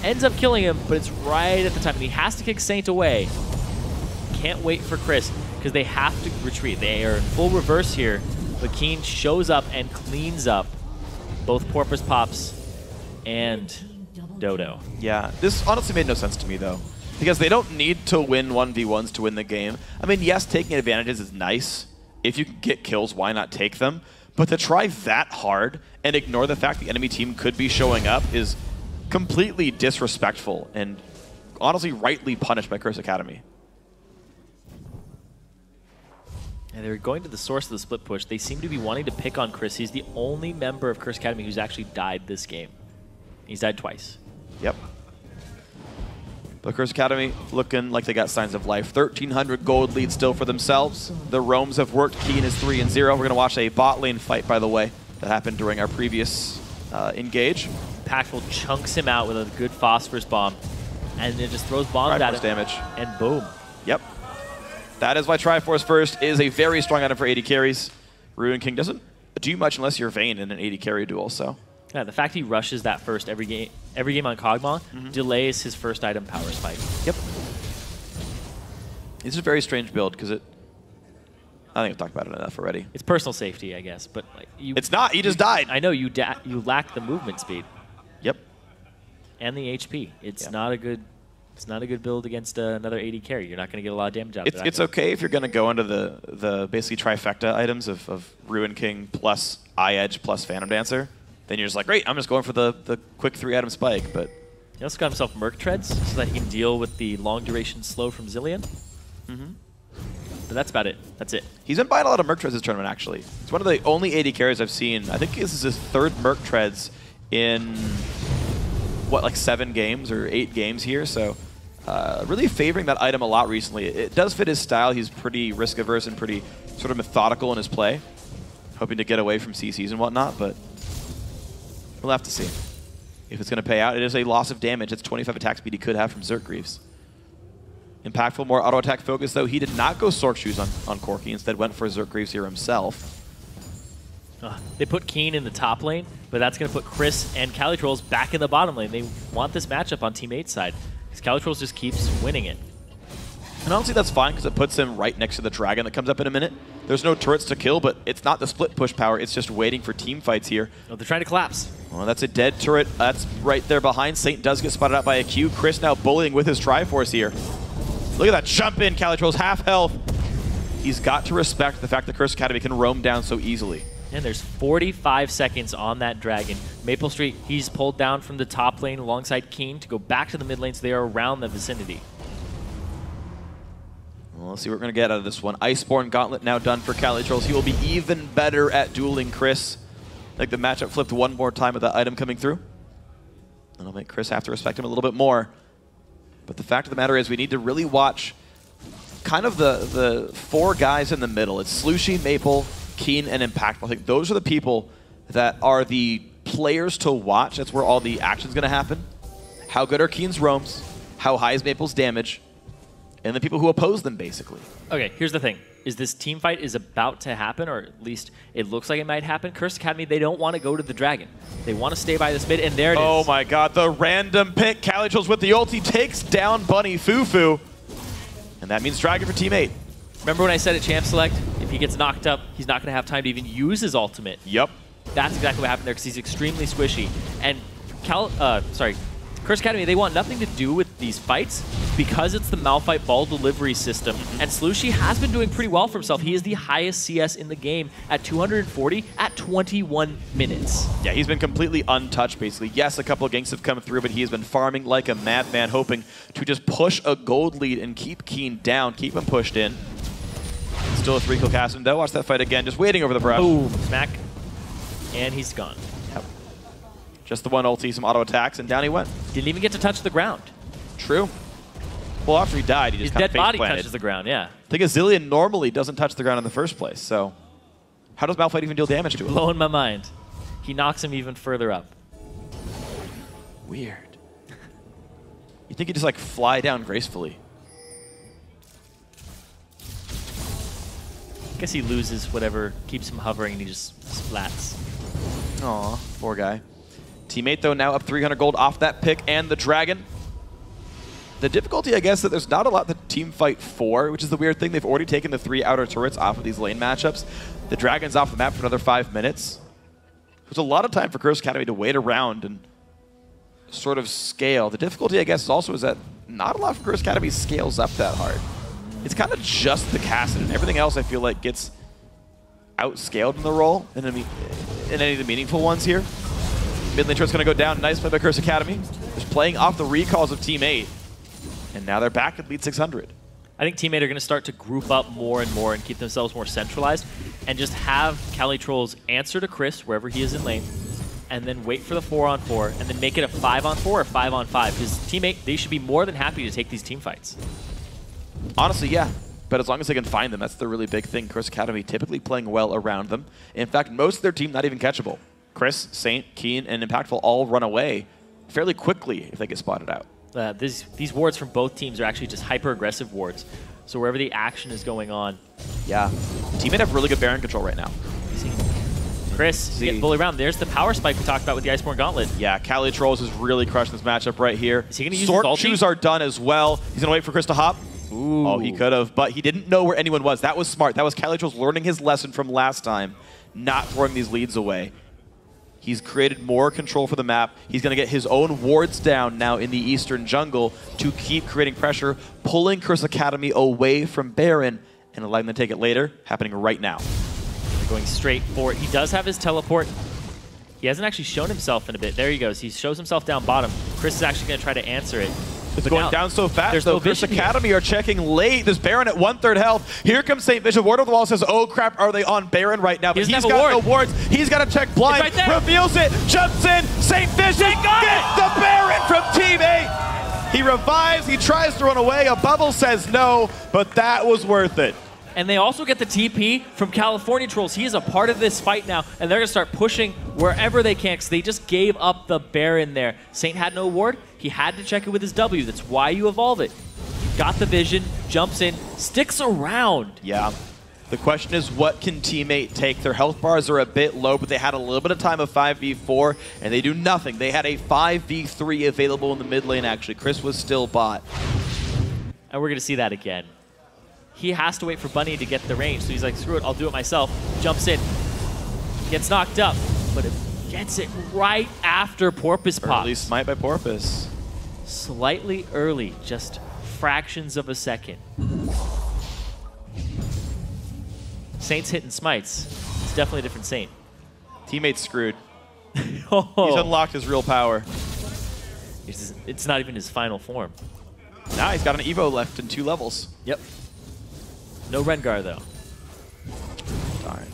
Ends up killing him, but it's right at the time. And he has to kick Saint away. Can't wait for Chris, because they have to retreat. They are in full reverse here, but Keen shows up and cleans up both Porpoise Pops and Dodo. Yeah, this honestly made no sense to me, though, because they don't need to win 1v1s to win the game. I mean, yes, taking advantages is nice. If you can get kills, why not take them? But to try that hard and ignore the fact the enemy team could be showing up is completely disrespectful and honestly rightly punished by Curse Academy. And they're going to the source of the split push. They seem to be wanting to pick on Chris. He's the only member of Curse Academy who's actually died this game. He's died twice. Yep. But Curse Academy looking like they got signs of life. 1,300 gold lead still for themselves. The roams have worked. Keen is 3-0. We're going to watch a bot lane fight, by the way, that happened during our previous engage. Impactful chunks him out with a good phosphorus bomb, and it just throws bombs at him. Damage. And boom. Yep. That is why Triforce First is a very strong item for 80 carries. Ruin King doesn't do much unless you're Vayne in an 80 carry duel, so. Yeah, the fact he rushes that first every game on Kog'Maw delays his first item power spike. Yep. It's a very strange build because I think I've talked about it enough already. It's personal safety, I guess, but like it's not. He just died. I know you lack the movement speed. Yep. And the HP. It's not a good It's not a good build against another AD carry. You're not going to get a lot of damage out of it. It's okay if you're going to go into the basically trifecta items of Ruin King plus Eye Edge plus Phantom Dancer. Then you're just like, great, I'm just going for the quick 3-item spike. But he also got himself Merc Treads so that he can deal with the long duration slow from Zilean. But that's about it. That's it. He's been buying a lot of Merc Treads this tournament, actually. It's one of the only AD carries I've seen. I think this is his 3rd Merc Treads in, what, like 7 games or 8 games here. So really favoring that item a lot recently. It does fit his style. He's pretty risk-averse and pretty sort of methodical in his play. Hoping to get away from CCs and whatnot, but we'll have to see if it's going to pay out. It is a loss of damage. It's 25 attack speed he could have from Zircgreaves. Impactful, more auto-attack focus, though. He did not go Sork Shoes on Corki. Instead went for Zircgreaves here himself. They put Keen in the top lane, but that's going to put Chris and Calitrolls back in the bottom lane. They want this matchup on Team 8's side, because Calitrolls just keeps winning it. And honestly, that's fine, because it puts him right next to the dragon that comes up in a minute. There's no turrets to kill, but it's not the split push power. It's just waiting for team fights here. Oh, they're trying to collapse. Well, that's a dead turret. That's right there behind. Saint does get spotted out by a Q. Chris now bullying with his Triforce here. Look at that jump in. Calitrolls half health. He's got to respect the fact that Curse Academy can roam down so easily. And there's 45 seconds on that dragon. Maple Street, he's pulled down from the top lane alongside Keen to go back to the mid lane, so they are around the vicinity. Well, let's see what we're going to get out of this one. Iceborne Gauntlet now done for Calitrolls. He will be even better at dueling Chris. I think the matchup flipped one more time with that item coming through. And it'll make Chris have to respect him a little bit more. But the fact of the matter is we need to really watch kind of the 4 guys in the middle. It's Slushy, Maple, Keen, and Impactful. I think those are the people that are the players to watch. That's where all the action's going to happen. How good are Keen's roams? How high is Maple's damage? And the people who oppose them, basically. Okay, here's the thing. Is this team fight is about to happen, or at least it looks like it might happen. Curse Academy, they don't want to go to the dragon. They want to stay by this mid, and there it is. Oh my god, the random pick. Calitrolls with the ulti takes down Bunny Fufu. And that means dragon for Team 8. Remember when I said at Champ Select, if he gets knocked up, he's not going to have time to even use his ultimate. Yep. That's exactly what happened there, because he's extremely squishy. And Curse Academy, they want nothing to do with these fights because it's the Malphite ball delivery system. And Slushy has been doing pretty well for himself. He is the highest CS in the game at 240 at 21 minutes. Yeah, he's been completely untouched, basically. Yes, a couple of ganks have come through, but he has been farming like a madman, hoping to just push a gold lead and keep Keen down, keep him pushed in. Still a 3-kill cast him, though. Watch that fight again, just waiting over the brush. Boom, smack. And he's gone. Yep. Just the one ulti, some auto attacks, and down he went. Didn't even get to touch the ground. True. Well, after he died, he just kind of his dead body face-planted. touches the ground, yeah. I think a Zillion normally doesn't touch the ground in the first place, so how does Malphite even deal damage to him? Blowing my mind. He knocks him even further up. Weird. You think he'd just like fly down gracefully. I guess he loses whatever keeps him hovering and he just splats. Aw, poor guy. Teammate, though, now up 300 gold off that pick and the dragon. The difficulty, I guess, that there's not a lot to team fight for, which is the weird thing. They've already taken the 3 outer turrets off of these lane matchups. The dragon's off the map for another 5 minutes. There's a lot of time for Curse Academy to wait around and sort of scale. The difficulty, I guess, also is that not a lot for Curse Academy scales up that hard. It's kind of just the Cassid, and everything else I feel like gets outscaled in the role in any of the meaningful ones here. Mid lane turret's going to go down. Nice play by Curse Academy. Just playing off the recalls of Team 8. And now they're back at lead 600. I think Team 8 are going to start to group up more and more and keep themselves more centralized and just have Calitrolls answer to Chris wherever he is in lane and then wait for the 4-on-4 and then make it a 5-on-4 or 5-on-5. Because Team 8, they should be more than happy to take these team fights. Honestly, yeah. But as long as they can find them, that's the really big thing. Curse Academy typically playing well around them. In fact, most of their team not even catchable. Chris, Saint, Keen, and Impactful all run away fairly quickly if they get spotted out. These wards from both teams are actually just hyper-aggressive wards. So wherever the action is going on. Yeah. Teammate have really good Baron control right now. Chris getting bullied around. There's the power spike we talked about with the Iceborne Gauntlet. Yeah, Calitrolls is really crushing this matchup right here. Is he going to use Sword his ulti? shoes are done as well. He's going to wait for Chris to hop. Ooh. Oh, he could have, but he didn't know where anyone was. That was smart. That was Calitrolls learning his lesson from last time, not throwing these leads away. He's created more control for the map. He's going to get his own wards down now in the eastern jungle to keep creating pressure, pulling Curse Academy away from Baron and allowing them to take it later, happening right now. They're going straight for it. He does have his teleport. He hasn't actually shown himself in a bit. There he goes. He shows himself down bottom. Chris is actually going to try to answer it. It's going down so fast, though. No Curse Academy are checking late. This Baron at 1/3 health. Here comes St. Vision. Ward of the Wall says, oh crap, are they on Baron right now? But he's got no wards. He's got to check blind. It's right there. Reveals it. Jumps in. St. Vision gets the Baron from Team 8. He revives. He tries to run away. A bubble says no, but that was worth it. And they also get the TP from California Trolls. He is a part of this fight now, and they're going to start pushing wherever they can because they just gave up the Baron there. Saint had no ward. He had to check it with his W. That's why you evolve it. Got the vision, jumps in, sticks around. Yeah. The question is, what can Team 8 take? Their health bars are a bit low, but they had a little bit of time of 5v4, and they do nothing. They had a 5v3 available in the mid lane, actually. Chris was still bot. And we're going to see that again. He has to wait for Bunny to get the range, so he's like, screw it, I'll do it myself. Jumps in, gets knocked up, but it gets it right after Porpoise pops. Early smite by Porpoise. Slightly early, just fractions of a second. Saint's hitting smites. It's definitely a different Saint. Teammate's screwed. Oh. He's unlocked his real power. It's not even his final form. Now he's got an Evo left in 2 levels. Yep. No Rengar, though. Darn.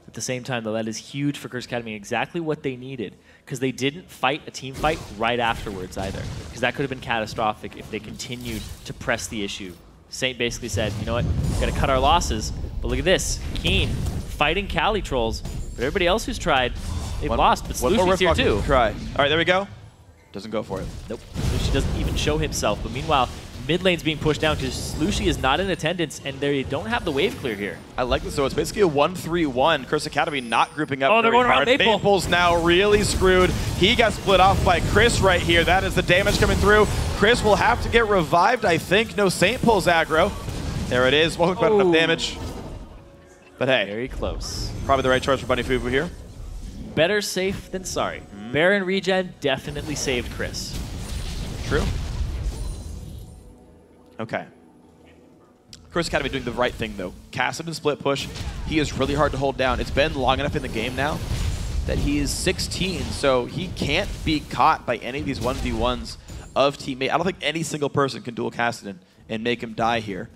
At the same time, though, that is huge for Curse Academy, exactly what they needed, because they didn't fight a team fight right afterwards either, because that could have been catastrophic if they continued to press the issue. Saint basically said, you know what, we've got to cut our losses, but look at this. Keen fighting Cali Trolls, but everybody else who's tried, they've lost, but Slushy's here too. Try. All right, there we go. Doesn't go for it. Nope. Slushy doesn't even show himself, but meanwhile, mid lane's being pushed down because Slushy is not in attendance, and they don't have the wave clear here. I like this, though. It's basically a 1-3-1. Curse Academy not grouping up. Oh, they're going around Maple. Maple's now really screwed. He got split off by Chris right here. That is the damage coming through. Chris will have to get revived, I think. No, Saint pulls aggro. There it is. Wasn't quite enough damage. But hey. Very close. Probably the right choice for Bunny Fufu here. Better safe than sorry. Baron regen definitely saved Chris. True. Okay. Curse Academy doing the right thing, though. Cast and split push. He is really hard to hold down. It's been long enough in the game now that he is 16, so he can't be caught by any of these 1v1s of teammate. I don't think any single person can dual Cassidy and make him die here.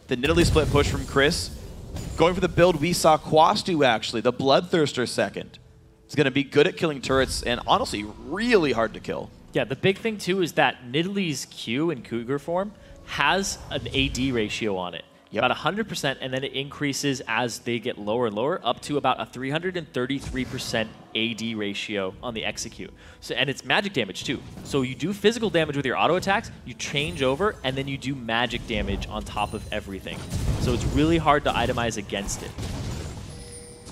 The Nidalee split push from Chris. Going for the build we saw Quas do, actually. The Bloodthirster second. He's going to be good at killing turrets and, honestly, really hard to kill. Yeah, the big thing, too, is that Nidalee's Q in Cougar form has an AD ratio on it. Yep. About 100%, and then it increases as they get lower and lower, up to about a 333% AD ratio on the execute. So, and it's magic damage, too. So you do physical damage with your auto attacks, you change over, and then you do magic damage on top of everything. So it's really hard to itemize against it.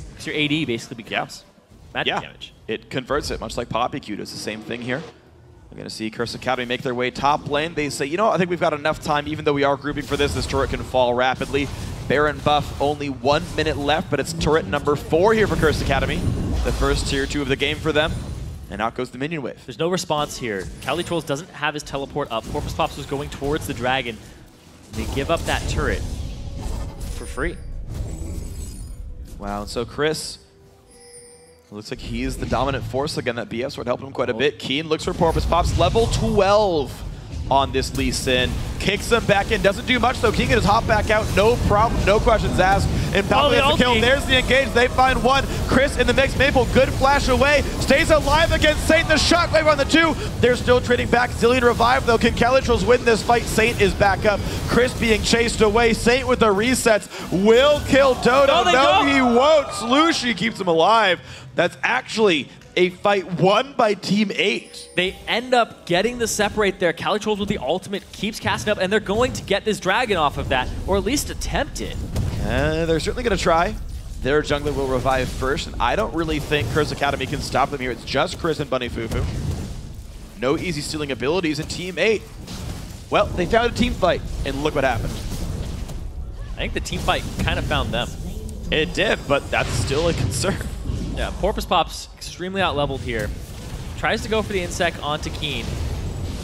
Because your AD basically becomes magic damage. It converts it, much like Poppy Q does the same thing here. We're going to see Curse Academy make their way top lane. They say, you know what, I think we've got enough time, even though we are grouping for this turret can fall rapidly. Baron buff, only 1 minute left, but it's turret number 4 here for Curse Academy. The first tier 2 of the game for them. And out goes the minion wave. There's no response here. Cali Trolls doesn't have his teleport up. Porpoise Pops was going towards the dragon. They give up that turret for free. Wow, so Chris, looks like he's the dominant force again. That BF sword helping him quite a bit. Keen looks for Porpoise Pops. Level 12 on this Lee Sin. Kicks him back in. Doesn't do much, though. King can just hop back out. No problem. No questions asked. And Palpy has the kill. There's the engage. They find 1. Chris in the mix. Maple, good flash away. Stays alive against Saint. The shockwave on the 2. They're still trading back. Zillion revive, though. Can Calitrolls win this fight? Saint is back up. Chris being chased away. Saint with the resets. Will kill Dodo. No, he won't. Slushy keeps him alive. That's actually a fight won by Team 8. They end up getting the separate there. Cali Trolls with the ultimate keeps casting up, and they're going to get this dragon off of that, or at least attempt it. They're certainly going to try. Their jungler will revive first, and I don't really think Curse Academy can stop them here. It's just Chris and Bunny Fufu. No easy stealing abilities in Team 8. Well, they found a team fight, and look what happened. I think the team fight kind of found them. It did, but that's still a concern. Yeah, Porpoise Pop's extremely out-leveled here. Tries to go for the Insect onto Keen.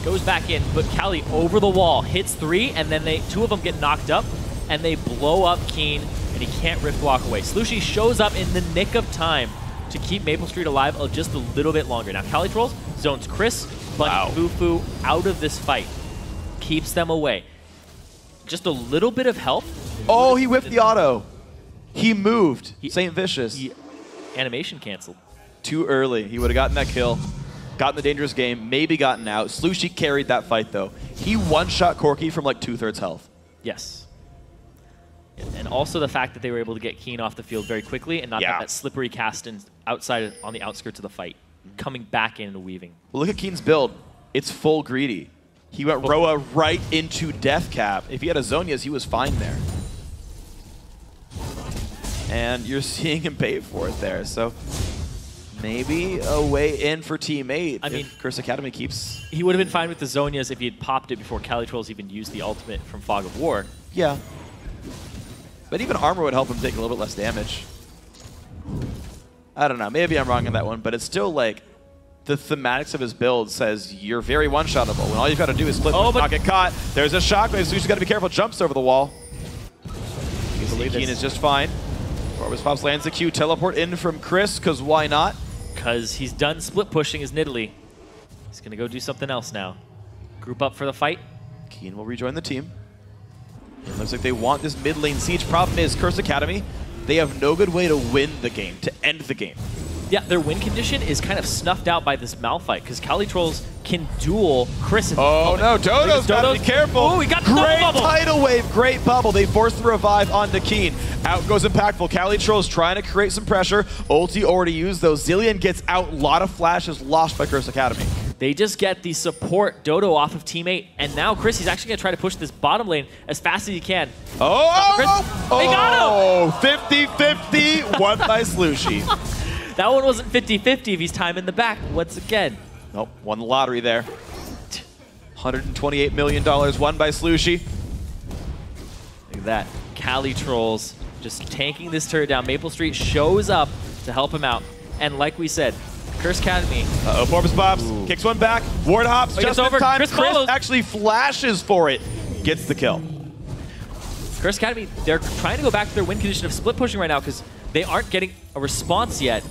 Goes back in, but Cali over the wall, hits 3, and then two of them get knocked up, and they blow up Keen, and he can't Rift Walk away. Slushy shows up in the nick of time to keep Maple Street alive just a little bit longer. Now, Cali Trolls zones Chris, but Fufu out of this fight. Keeps them away. Just a little bit of help. Oh, he whipped the auto. He moved. St. Vicious. Animation canceled. Too early. He would have gotten that kill. Gotten the dangerous game. Maybe gotten out. Slushy carried that fight, though. He one-shot Corki from like 2/3 health. Yes. And also the fact that they were able to get Keen off the field very quickly and not have that slippery cast in outside on the outskirts of the fight. Coming back in and weaving. Well, look at Keen's build. It's full greedy. He went Roa right into Death Cap. If he had a Zonias, he was fine there. And you're seeing him pay for it there. So maybe a way in for Team 8. I mean, Curse Academy keeps... He would have been fine with the Zonias if he had popped it before Cali Trolls even used the ultimate from Fog of War. Yeah. But even armor would help him take a little bit less damage. I don't know. Maybe I'm wrong on that one, but it's still like the thematics of his build says you're very one-shottable. When all you've got to do is split, not get caught. There's a shockwave, so he's got to be careful. Jumps over the wall. Keen is just fine. Porpoise Pops lands the Q. Teleport in from Chris, because why not? Because he's done split pushing his Nidalee. He's going to go do something else now. Group up for the fight. Keen will rejoin the team. It looks like they want this mid lane siege. Problem is, Curse Academy, they have no good way to win the game, to end the game. Yeah, their win condition is kind of snuffed out by this Malphite, because Cali Trolls can duel Chris in no, Dodo's got to be careful. Oh, he got the great bubble. Tidal Wave, great bubble. They force the revive onto Keen. Out goes Impactful. Cali Trolls trying to create some pressure. Ulti already used, though. Zillion gets out. A lot of flashes lost by Curse Academy. They just get the support Dodo off of Team 8, and now Chris is actually going to try to push this bottom lane as fast as he can. They got him! 50-50, won by Slushy. That one wasn't 50-50 if he's timing the back once again. Nope, won the lottery there. $128 million won by Slushy. Look at that. Cali Trolls just tanking this turret down. Maple Street shows up to help him out. And like we said, Curse Academy. Porpoise Pops kicks one back. Ward hops just in time. Chris actually flashes for it. Gets the kill. Curse Academy, they're trying to go back to their win condition of split pushing right now because they aren't getting a response yet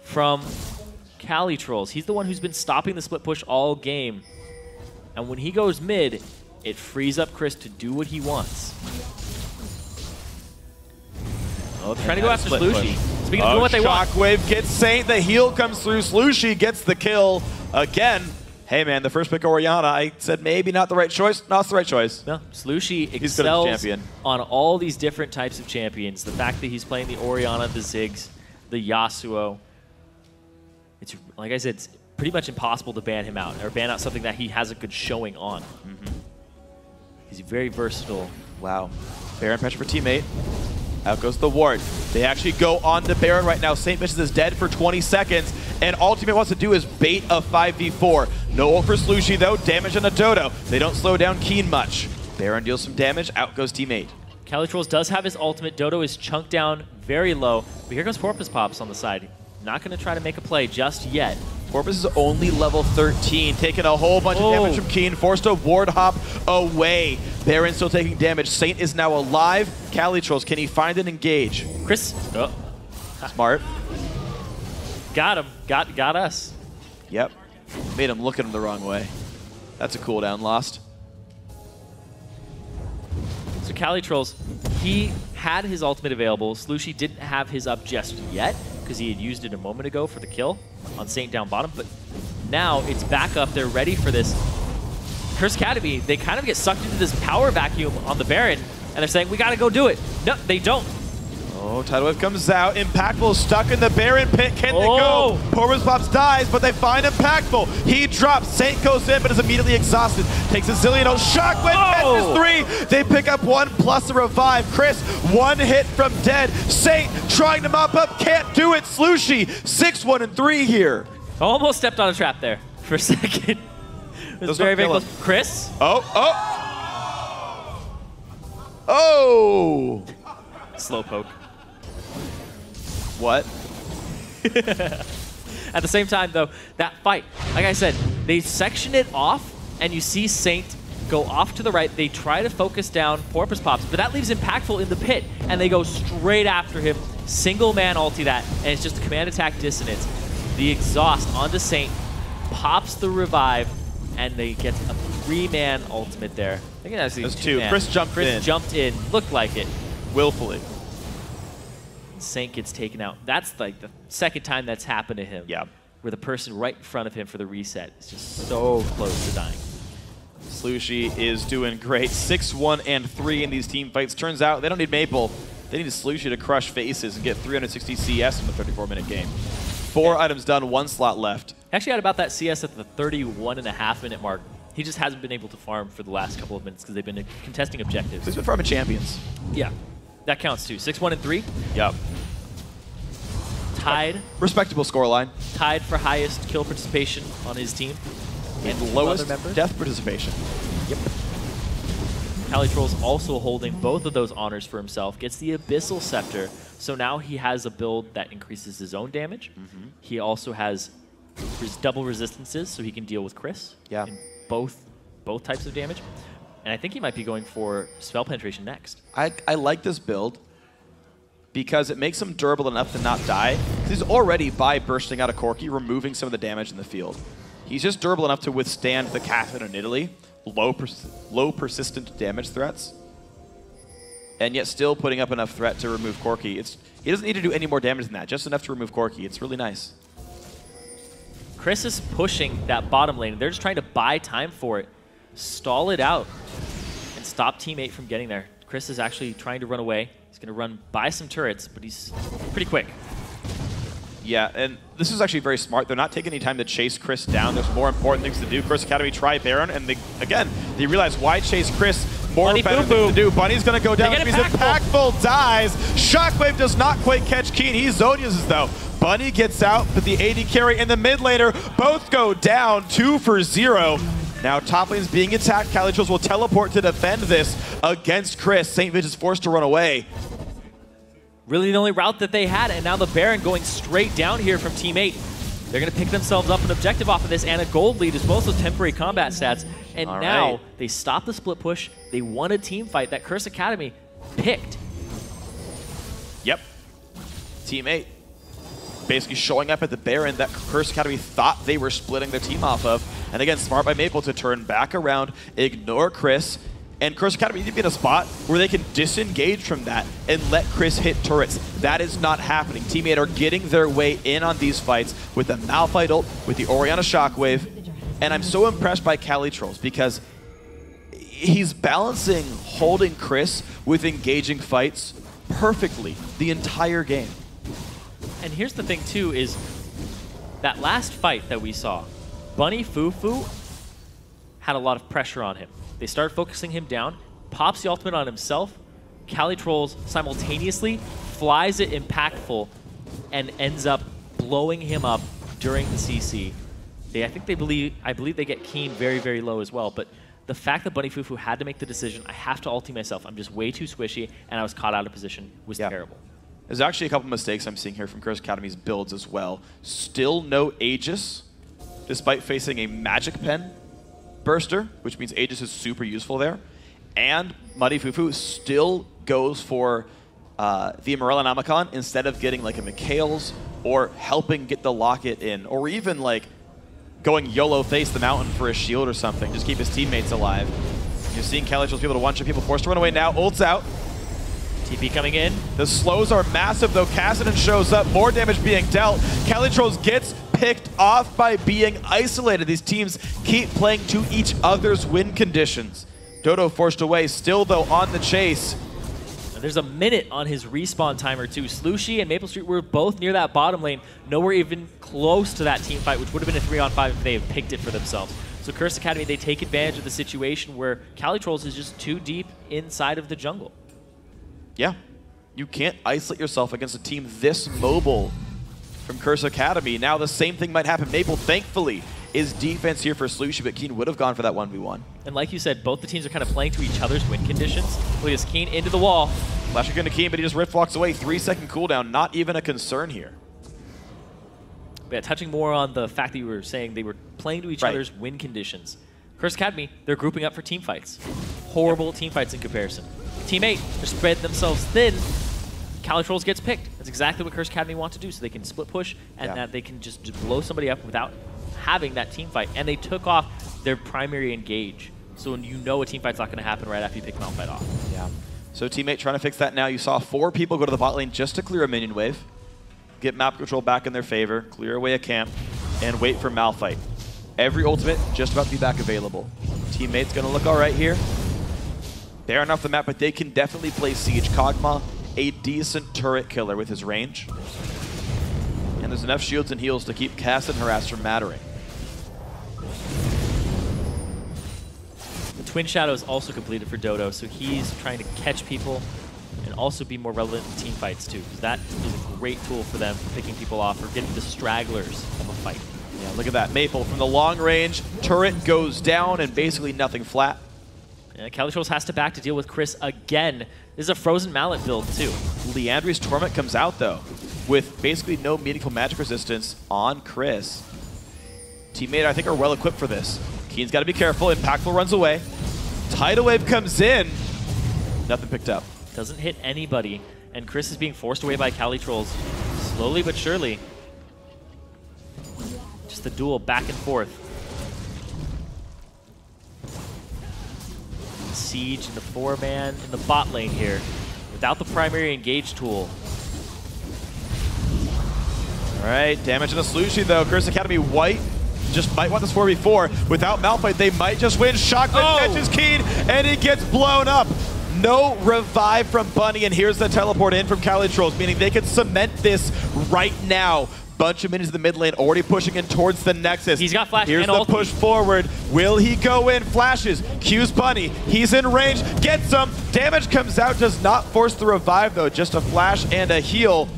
from Cali Trolls. He's the one who's been stopping the split push all game. And when he goes mid, it frees up Chris to do what he wants. Oh, they're trying to go after Slushy. Speaking of doing what they want. Shockwave gets Saint. The heal comes through. Slushy gets the kill again. Hey, man, the first pick Orianna, I said maybe not the right choice. No, it's the right choice. No, Slushy excels on all these different types of champions. The fact that he's playing the Orianna, the Ziggs, the Yasuo. It's, like I said, it's pretty much impossible to ban him out or ban out something that he has a good showing on. He's very versatile. Wow. Baron pressure for teammate. Out goes the ward. They actually go on to Baron right now. St. Vicious is dead for 20 seconds, and all teammate wants to do is bait a 5v4. No ult for Slushy, though. Damage on the Dodo. They don't slow down Keen much. Baron deals some damage. Out goes teammate. Cali Trolls does have his ultimate. Dodo is chunked down very low, but here goes Porpoise Pops on the side. Not going to try to make a play just yet. Porpoise is only level 13, taking a whole bunch of damage from Keen, forced to ward hop away. Baron still taking damage. Saint is now alive. Cali Trolls, can he find and engage? Chris. Smart. Got him. Got us. Yep. Made him look at him the wrong way. That's a cooldown lost. So Cali Trolls, he had his ultimate available. Slushy didn't have his up just yet because he had used it a moment ago for the kill on Saint down bottom, but now it's back up. They're ready for this. Curse Academy, they kind of get sucked into this power vacuum on the Baron, and they're saying, we got to go do it. No, they don't. Oh, Tidal Wave comes out. Impactful stuck in the Baron pit. Can they go? Porpoise Pops dies, but they find Impactful. He drops. Saint goes in, but is immediately exhausted. Takes a zillion. Shockwave catches 3. They pick up 1 plus a revive. Chris, 1 hit from dead. Saint trying to mop up. Can't do it. Slushy, 6-1 and 3 here. Almost stepped on a trap there for a second. It was very close. Chris? Oh! Slow poke. What? At the same time, though, that fight, like I said, they section it off, and you see Saint go off to the right. They try to focus down Porpoise Pops, but that leaves Impactful in the pit, and they go straight after him. Single man ulti that, and it's just a command attack dissonance. The exhaust onto Saint, pops the revive, and they get a 3-man ultimate there. I think that's There's 2. Chris jumped in. Looked like it. Willfully. Saint gets taken out. That's like the second time that's happened to him. Yeah. Where the person right in front of him for the reset is just so close to dying. Slushy is doing great. 6-1 and 3 in these team fights. Turns out they don't need Maple. They need Slushy to crush faces and get 360 CS in the 34-minute game. 4 items done, 1 slot left. Actually had about that CS at the 31.5-minute mark. He just hasn't been able to farm for the last couple of minutes because they've been contesting objectives. He's been farming champions. Yeah. That counts too. 6-1 and 3. Yep. Tied. Respectable scoreline. Tied for highest kill participation on his team. And lowest death participation. Yep. Calitroll's also holding both of those honors for himself. Gets the Abyssal Scepter. So now he has a build that increases his own damage. He also has double resistances, so he can deal with Chris. Yeah. In both types of damage. And I think he might be going for Spell Penetration next. I like this build because it makes him durable enough to not die. He's already, by bursting out a Corki, removing some of the damage in the field. He's just durable enough to withstand the Catherine and Italy, low persistent damage threats, and yet still putting up enough threat to remove Corki. He doesn't need to do any more damage than that, just enough to remove Corki. It's really nice. Chris is pushing that bottom lane. They're just trying to buy time for it, stall it out, and stop teammate from getting there. Chris is actually trying to run away. He's going to run by some turrets, but he's pretty quick. Yeah, and this is actually very smart. They're not taking any time to chase Chris down. There's more important things to do. Chris Academy try Baron, and they realize why chase Chris. More better things to do. Bunny's going to go down. He's Impactful dies. Shockwave does not quite catch Keen. He Zodias though. Bunny gets out, but the AD carry and the mid laner both go down 2 for 0. Now top lane's being attacked. Calitroll's will teleport to defend this against Chris. St. Vidge is forced to run away. Really the only route that they had, and now the Baron going straight down here from Team 8. They're going to pick themselves up an objective off of this and a gold lead as well as those temporary combat stats. And now they stop the split push. They won a team fight that Curse Academy picked. Yep. Team 8 basically showing up at the Baron that Curse Academy thought they were splitting their team off of. And again, smart by Maple to turn back around, ignore Chris, and Curse Academy need to be in a spot where they can disengage from that and let Chris hit turrets. That is not happening. Team 8 are getting their way in on these fights with the Malphite ult, with the Orianna Shockwave, and I'm so impressed by Calitroll's because he's balancing holding Chris with engaging fights perfectly the entire game. And here's the thing too is that last fight that we saw, Bunny Fufu had a lot of pressure on him. They start focusing him down, pops the ultimate on himself, Calitroll's simultaneously flies it Impactful and ends up blowing him up during the CC. I believe they get Keen very, very low as well, but the fact that Bunny Fufu had to make the decision, I have to ulti myself, I'm just way too squishy, and I was caught out of position, was terrible. There's actually a couple mistakes I'm seeing here from Curse Academy's builds as well. Still no Aegis, despite facing a Magic Pen Burster, which means Aegis is super useful there. And Muddy Fufu still goes for the Morellonomicon instead of getting like a Mikhail's or helping get the Locket in, or even like going YOLO face the mountain for a shield or something, just keep his teammates alive. You're seeing Calitroll's be able to one-shot people, forced to run away now, ults out. TP coming in. The slows are massive though. Kassadin shows up, more damage being dealt. Calitroll's gets picked off by being isolated. These teams keep playing to each other's win conditions. Dodo forced away, still though on the chase. There's a minute on his respawn timer too. Slushy and Maple Street were both near that bottom lane, nowhere even close to that team fight, which would have been a 3-on-5 if they had picked it for themselves. So Curse Academy, they take advantage of the situation where Calitroll's is just too deep inside of the jungle. Yeah, you can't isolate yourself against a team this mobile from Curse Academy. Now the same thing might happen. Maple, thankfully, is defense here for Slushy, but Keen would have gone for that 1v1. And like you said, both the teams are kind of playing to each other's win conditions. Look at Keen into the wall. Flasher going to Keen, but he just rift walks away. 3-second cooldown, not even a concern here. yeah, touching more on the fact that you were saying they were playing to each other's win conditions. Curse Academy, they're grouping up for team fights. Horrible team fights in comparison. Team 8, they're spreading themselves thin. Cali Trolls gets picked. That's exactly what Curse Academy want to do, so they can split push and that they can just blow somebody up without having that team fight. And they took off their primary engage. So when you know a team fight's not going to happen right after you pick Malphite off. Yeah. So teammate trying to fix that now. You saw 4 people go to the bot lane just to clear a minion wave, get map control back in their favor, clear away a camp, and wait for Malphite. Every ultimate just about to be back available. Teammate's going to look all right here. They're not off the map, but they can definitely play Siege. Kog'Maw, a decent turret killer with his range. And there's enough shields and heals to keep Cast and Harass from mattering. The Twin Shadow is also completed for Dodo, so he's trying to catch people and also be more relevant in team fights too, because that is a great tool for them for picking people off or getting the stragglers of a fight. Yeah, look at that. Maple from the long range. Turret goes down and basically nothing flat. Yeah, Cali Trolls has to back to deal with Chris again. This is a Frozen Mallet build too. Leandri's Torment comes out though, with basically no meaningful magic resistance on Chris. Teammate, I think, are well equipped for this. Keen's got to be careful. Impactful runs away. Tidal Wave comes in. Nothing picked up. Doesn't hit anybody, and Chris is being forced away by Cali Trolls slowly but surely. Just a duel back and forth. Siege in the 4-man in the bot lane here without the primary engage tool. All right, damage in a solution though. Curse Academy white just might want this 4v4. Without Malphite, they might just win. Shotgun catches Keen, and he gets blown up. No revive from Bunny, and here's the teleport in from Cali Trolls, meaning they can cement this right now. Bunch of minions in the mid lane already pushing in towards the Nexus. He's got flash. Here's and the push forward. Will he go in? Flashes. Q's Bunny. He's in range. Gets some. Damage comes out. Does not force the revive though. Just a flash and a heal.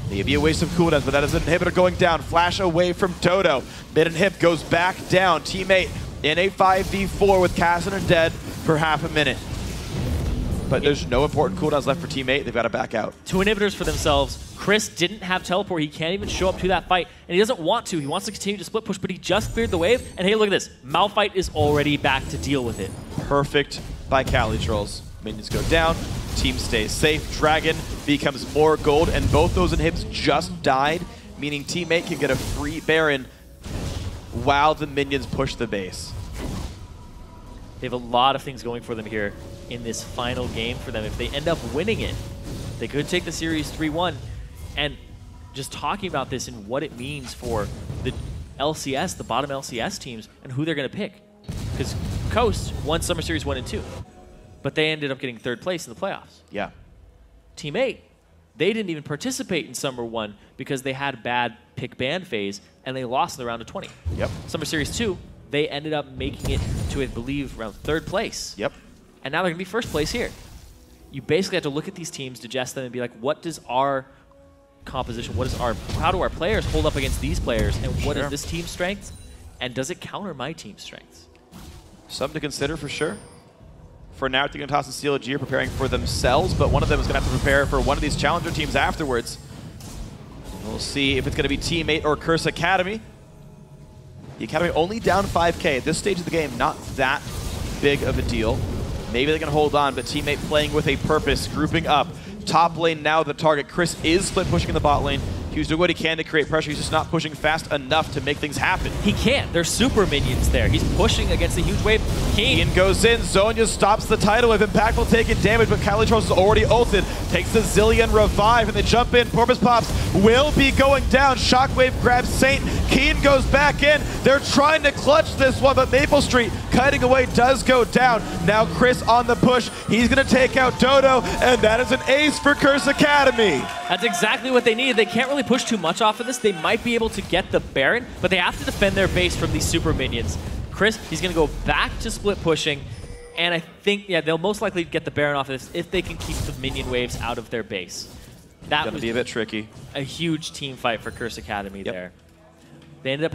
Maybe a waste of cooldowns, but that is an inhibitor going down. Flash away from Dodo. Mid and hip goes back down. Teammate in a 5v4 with Cassidy dead for half a minute. But there's no important cooldowns left for teammate. They've got to back out. 2 inhibitors for themselves. Chris didn't have teleport. He can't even show up to that fight, and he doesn't want to. He wants to continue to split push, but he just cleared the wave. And hey, look at this. Malphite is already back to deal with it. Perfect by Cali Trolls. Minions go down. Team stays safe. Dragon becomes more gold, and both those inhibs just died, meaning teammate can get a free Baron while the minions push the base. They have a lot of things going for them here in this final game for them. If they end up winning it, they could take the series 3-1. And just talking about this and what it means for the LCS, the bottom LCS teams, and who they're going to pick. Because Coast won Summer Series 1 and 2, but they ended up getting 3rd place in the playoffs. Yeah. Team 8, they didn't even participate in Summer 1 because they had a bad pick ban phase, and they lost in the round of 20. Yep. Summer Series 2, they ended up making it to, I believe, around 3rd place. Yep. And now they're going to be 1st place here. You basically have to look at these teams, digest them, and be like, what does our composition, how do our players hold up against these players, and what is this team's strength, and does it counter my team's strengths? Something to consider for sure. For now, they're going to toss and steal a G, preparing for themselves, but one of them is going to have to prepare for one of these challenger teams afterwards. We'll see if it's going to be Teammate or Curse Academy. The Academy only down 5K. At this stage of the game, not that big of a deal. Maybe they can hold on, but Teammate playing with a purpose, grouping up. Top lane now the target. Chris is split pushing in the bot lane. He's doing what he can to create pressure. He's just not pushing fast enough to make things happen. He can't. There's super minions there. He's pushing against a huge wave. Ian goes in. Zonya stops the tidal wave. Impactful taking damage, but Cali Trolls is already ulted. Takes the Zillion revive, and they jump in. Porpoise Pops will be going down. Shockwave grabs Saint. Keen goes back in. They're trying to clutch this one, but Maple Street kiting away does go down. Now Chris on the push. He's going to take out Dodo, and that is an ace for Curse Academy. That's exactly what they needed. They can't really push too much off of this. They might be able to get the Baron, but they have to defend their base from these super minions. Chris, he's going to go back to split pushing, and I think, yeah, they'll most likely get the Baron off of this if they can keep the minion waves out of their base. That Gonna be a bit tricky. A huge team fight for Curse Academy there. They ended up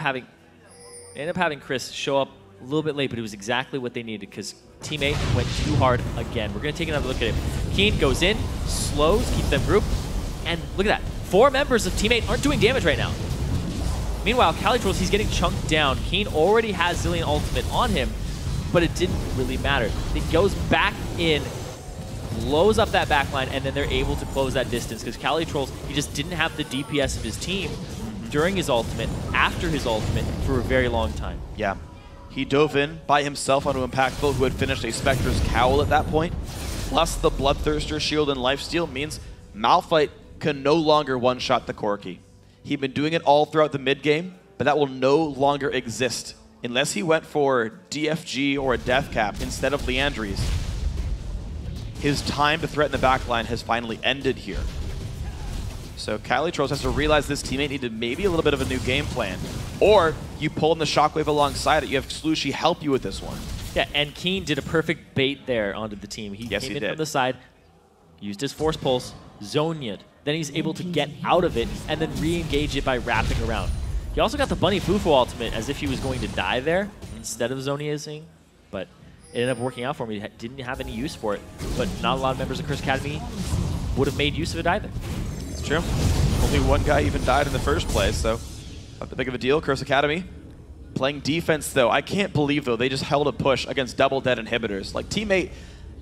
having Chris show up a little bit late, but it was exactly what they needed because teammate went too hard again. We're going to take another look at him. Keen goes in, slows, keeps them grouped, and look at that. 4 members of teammate aren't doing damage right now. Meanwhile, Calitrolls, he's getting chunked down. Keen already has Zillion ultimate on him, but it didn't really matter. It goes back in, blows up that backline, and then they're able to close that distance because Calitrolls, he just didn't have the DPS of his team during his ultimate, after his ultimate, for a very long time. Yeah. He dove in by himself onto Impactful, who had finished a Spectre's Cowl at that point. Plus the Bloodthirster shield and lifesteal means Malphite can no longer one-shot the Corki. He'd been doing it all throughout the mid-game, but that will no longer exist unless he went for DFG or a Death Cap instead of Liandry's. His time to threaten the backline has finally ended here. So Calitrolls has to realize this teammate needed maybe a little bit of a new game plan. Or you pull in the Shockwave alongside it. You have Slushy help you with this one. Yeah, and Keen did a perfect bait there onto the team. He came in from the side, used his Force Pulse, Zonia'd. Then he's able to get out of it and then re-engage it by wrapping around. He also got the Bunny Fufu ultimate as if he was going to die there instead of Zonia'ing, but it ended up working out for him. He didn't have any use for it, but not a lot of members of Curse Academy would have made use of it either. It's true. Only one guy even died in the first place, so not that big of a deal. Curse Academy playing defense, though. I can't believe, though, they just held a push against double dead inhibitors. Like, teammate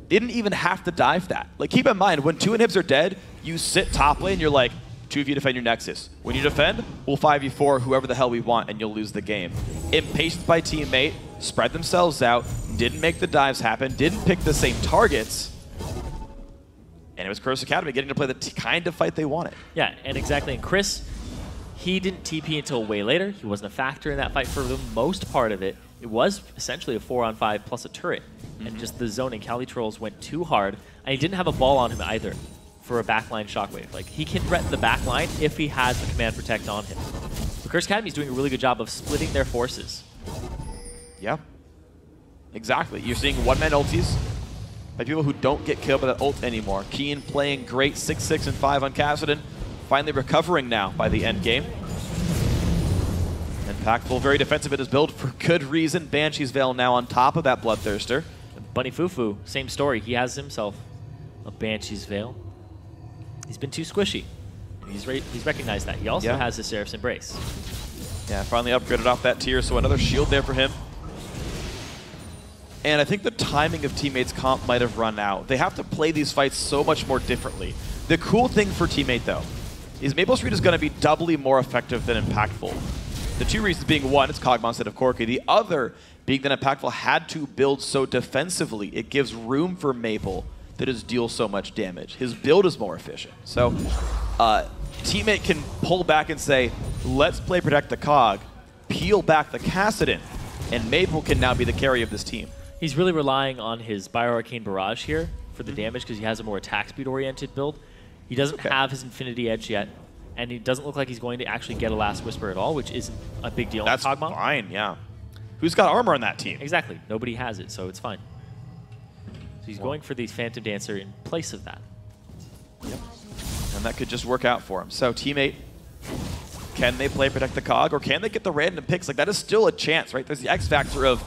didn't even have to dive that. Like, keep in mind, when 2 inhibs are dead, you sit top lane, you're like, 2 of you defend your Nexus. When you defend, we'll 5v4 whoever the hell we want, and you'll lose the game. Impatient by teammate, spread themselves out, didn't make the dives happen, didn't pick the same targets, and it was Curse Academy getting to play the kind of fight they wanted. Yeah, and exactly. And Chris, he didn't TP until way later. He wasn't a factor in that fight for the most part of it. It was essentially a 4-on-5 plus a turret. And just the zoning, Calitrolls went too hard, and he didn't have a ball on him either for a backline Shockwave. Like, he can threaten the backline if he has the Command Protect on him. But Curse Academy is doing a really good job of splitting their forces. Yeah, exactly. You're seeing one-man ultis by people who don't get killed by that ult anymore. Keen playing great 6-6 and 5 on Kassadin, finally recovering now by the end game. Impactful, very defensive in his build for good reason. Banshee's Veil now on top of that Bloodthirster. Bunny Fufu, same story. He has himself a Banshee's Veil. He's been too squishy. He's recognized that. He also has the Seraph's Embrace. Yeah, finally upgraded off that tier, so another shield there for him. And I think the timing of teammates' comp might have run out. They have to play these fights so much more differently. The cool thing for teammate, though, is Maple Street is going to be doubly more effective than Impactful. The 2 reasons being, one, it's Kog'Maw instead of Corki. The other being that Impactful had to build so defensively. It gives room for Maple to just deal so much damage. His build is more efficient. So teammate can pull back and say, let's play Protect the Cog, peel back the Kassadin, and Maple can now be the carry of this team. He's really relying on his Bioarcane Barrage here for the damage because he has a more attack speed oriented build. He doesn't have his Infinity Edge yet, and he doesn't look like he's going to actually get a Last Whisper at all, which isn't a big deal. That's fine, yeah. Who's got armor on that team? Exactly. Nobody has it, so it's fine. So he's going for the Phantom Dancer in place of that. Yep. And that could just work out for him. So teammate, can they play Protect the Cog, or can they get the random picks? Like, that is still a chance, right? There's the X factor of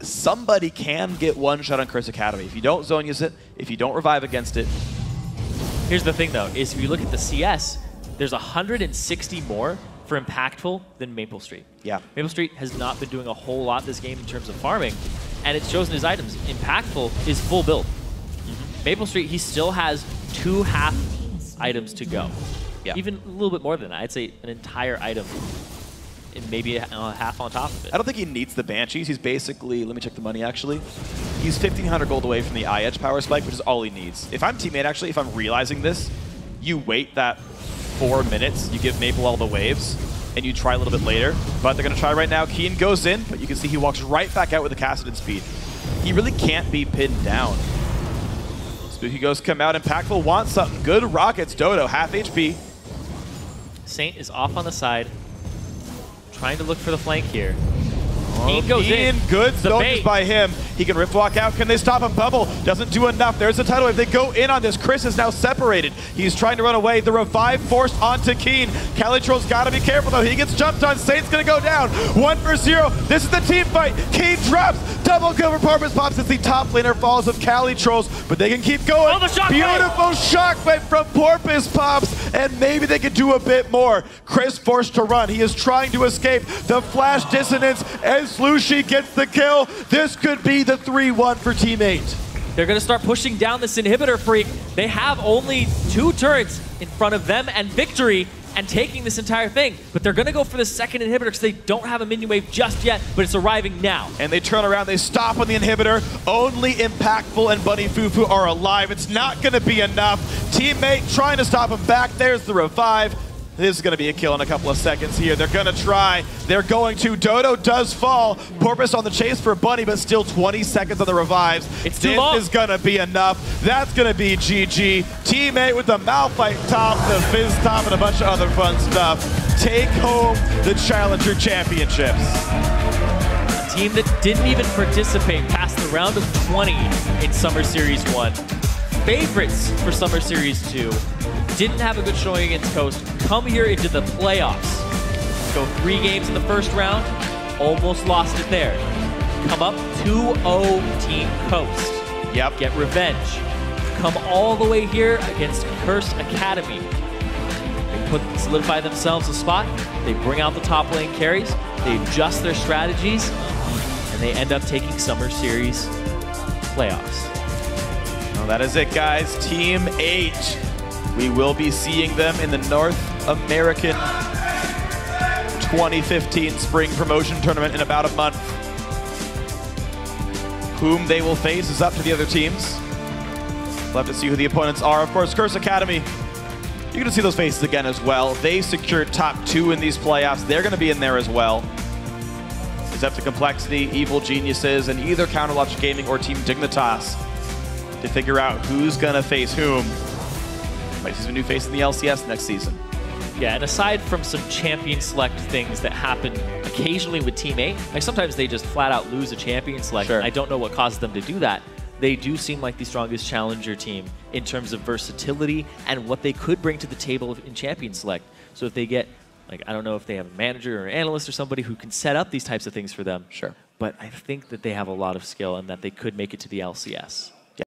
somebody can get one shot on Curse Academy. If you don't zone use it, if you don't revive against it. Here's the thing, though, is if you look at the CS, there's 160 more for Impactful than Maple Street. Yeah. Maple Street has not been doing a whole lot this game in terms of farming, and it shows in his items. Impactful is full build. Maple Street, he still has 2 half items to go. Yeah. Even a little bit more than that. I'd say an entire item and maybe a half on top of it. I don't think he needs the Banshees. He's basically, let me check the money actually. He's 1,500 gold away from the eye edge power spike, which is all he needs. If I'm teammate, actually, if I'm realizing this, you wait that 4 minutes, you give Maple all the waves, and you try a little bit later. But they're going to try right now. Keen goes in, but you can see he walks right back out with the Kassadin speed. He really can't be pinned down. Spooky Ghost come out. Impactful wants something. Good rockets. Dodo, half HP. Saint is off on the side, trying to look for the flank here. Keen goes in. Good zones by him. He can rift walk out. Can they stop him? Bubble doesn't do enough. There's the tidal wave. They go in on this. Chris is now separated. He's trying to run away. The revive forced onto Keen. Calitroll's got to be careful though. He gets jumped on. Saint's going to go down. 1 versus 0. This is the team fight. Keen drops. Double kill for Porpoise Pops as the top laner falls of Calitrolls, but they can keep going. Oh, the shock Beautiful shockwave from Porpoise Pops, and maybe they could do a bit more. Chris forced to run. He is trying to escape the flash dissonance as Lucy gets the kill. This could be the 3-1 for Team 8. They're going to start pushing down this inhibitor, Phreak. They have only 2 turrets in front of them and Victory and taking this entire thing. But they're going to go for the second inhibitor because they don't have a minion wave just yet, but it's arriving now. And they turn around, they stop on the inhibitor. Only Impactful and Bunny Fufu are alive. It's not going to be enough. Teammate trying to stop him back. There's the revive. This is going to be a kill in a couple of seconds here. They're going to try. They're going to. Dodo does fall. Porpoise on the chase for Bunny, but still 20 seconds on the revives. It's too long. This is going to be enough. That's going to be GG. Teammate with the Malphite top, the Fizz top, and a bunch of other fun stuff. Take home the Challenger Championships. A team that didn't even participate past the round of 20 in Summer Series 1. Favorites for Summer Series 2. Didn't have a good showing against Coast. Come here into the playoffs. Go 3 games in the first round. Almost lost it there. Come up 2-0 Team Coast. Yep. Get revenge. Come all the way here against Curse Academy. They solidify themselves a spot. They bring out the top lane carries. They adjust their strategies. And they end up taking Summer Series playoffs. Well, that is it, guys. Team 8. We will be seeing them in the North American 2015 Spring Promotion Tournament in about a month. Whom they will face is up to the other teams. We'll have to see who the opponents are. Of course, Curse Academy, you're going to see those faces again as well. They secured top 2 in these playoffs. They're going to be in there as well. It's up to Complexity, Evil Geniuses, and either Counterlogic Gaming or Team Dignitas to figure out who's going to face whom. Might see some new faces in the LCS next season. Yeah, and aside from some champion select things that happen occasionally with Team 8, like sometimes they just flat out lose a champion select. Sure. I don't know what causes them to do that. They do seem like the strongest challenger team in terms of versatility and what they could bring to the table in champion select. So if they get, like, I don't know if they have a manager or an analyst or somebody who can set up these types of things for them. Sure. But I think that they have a lot of skill and that they could make it to the LCS.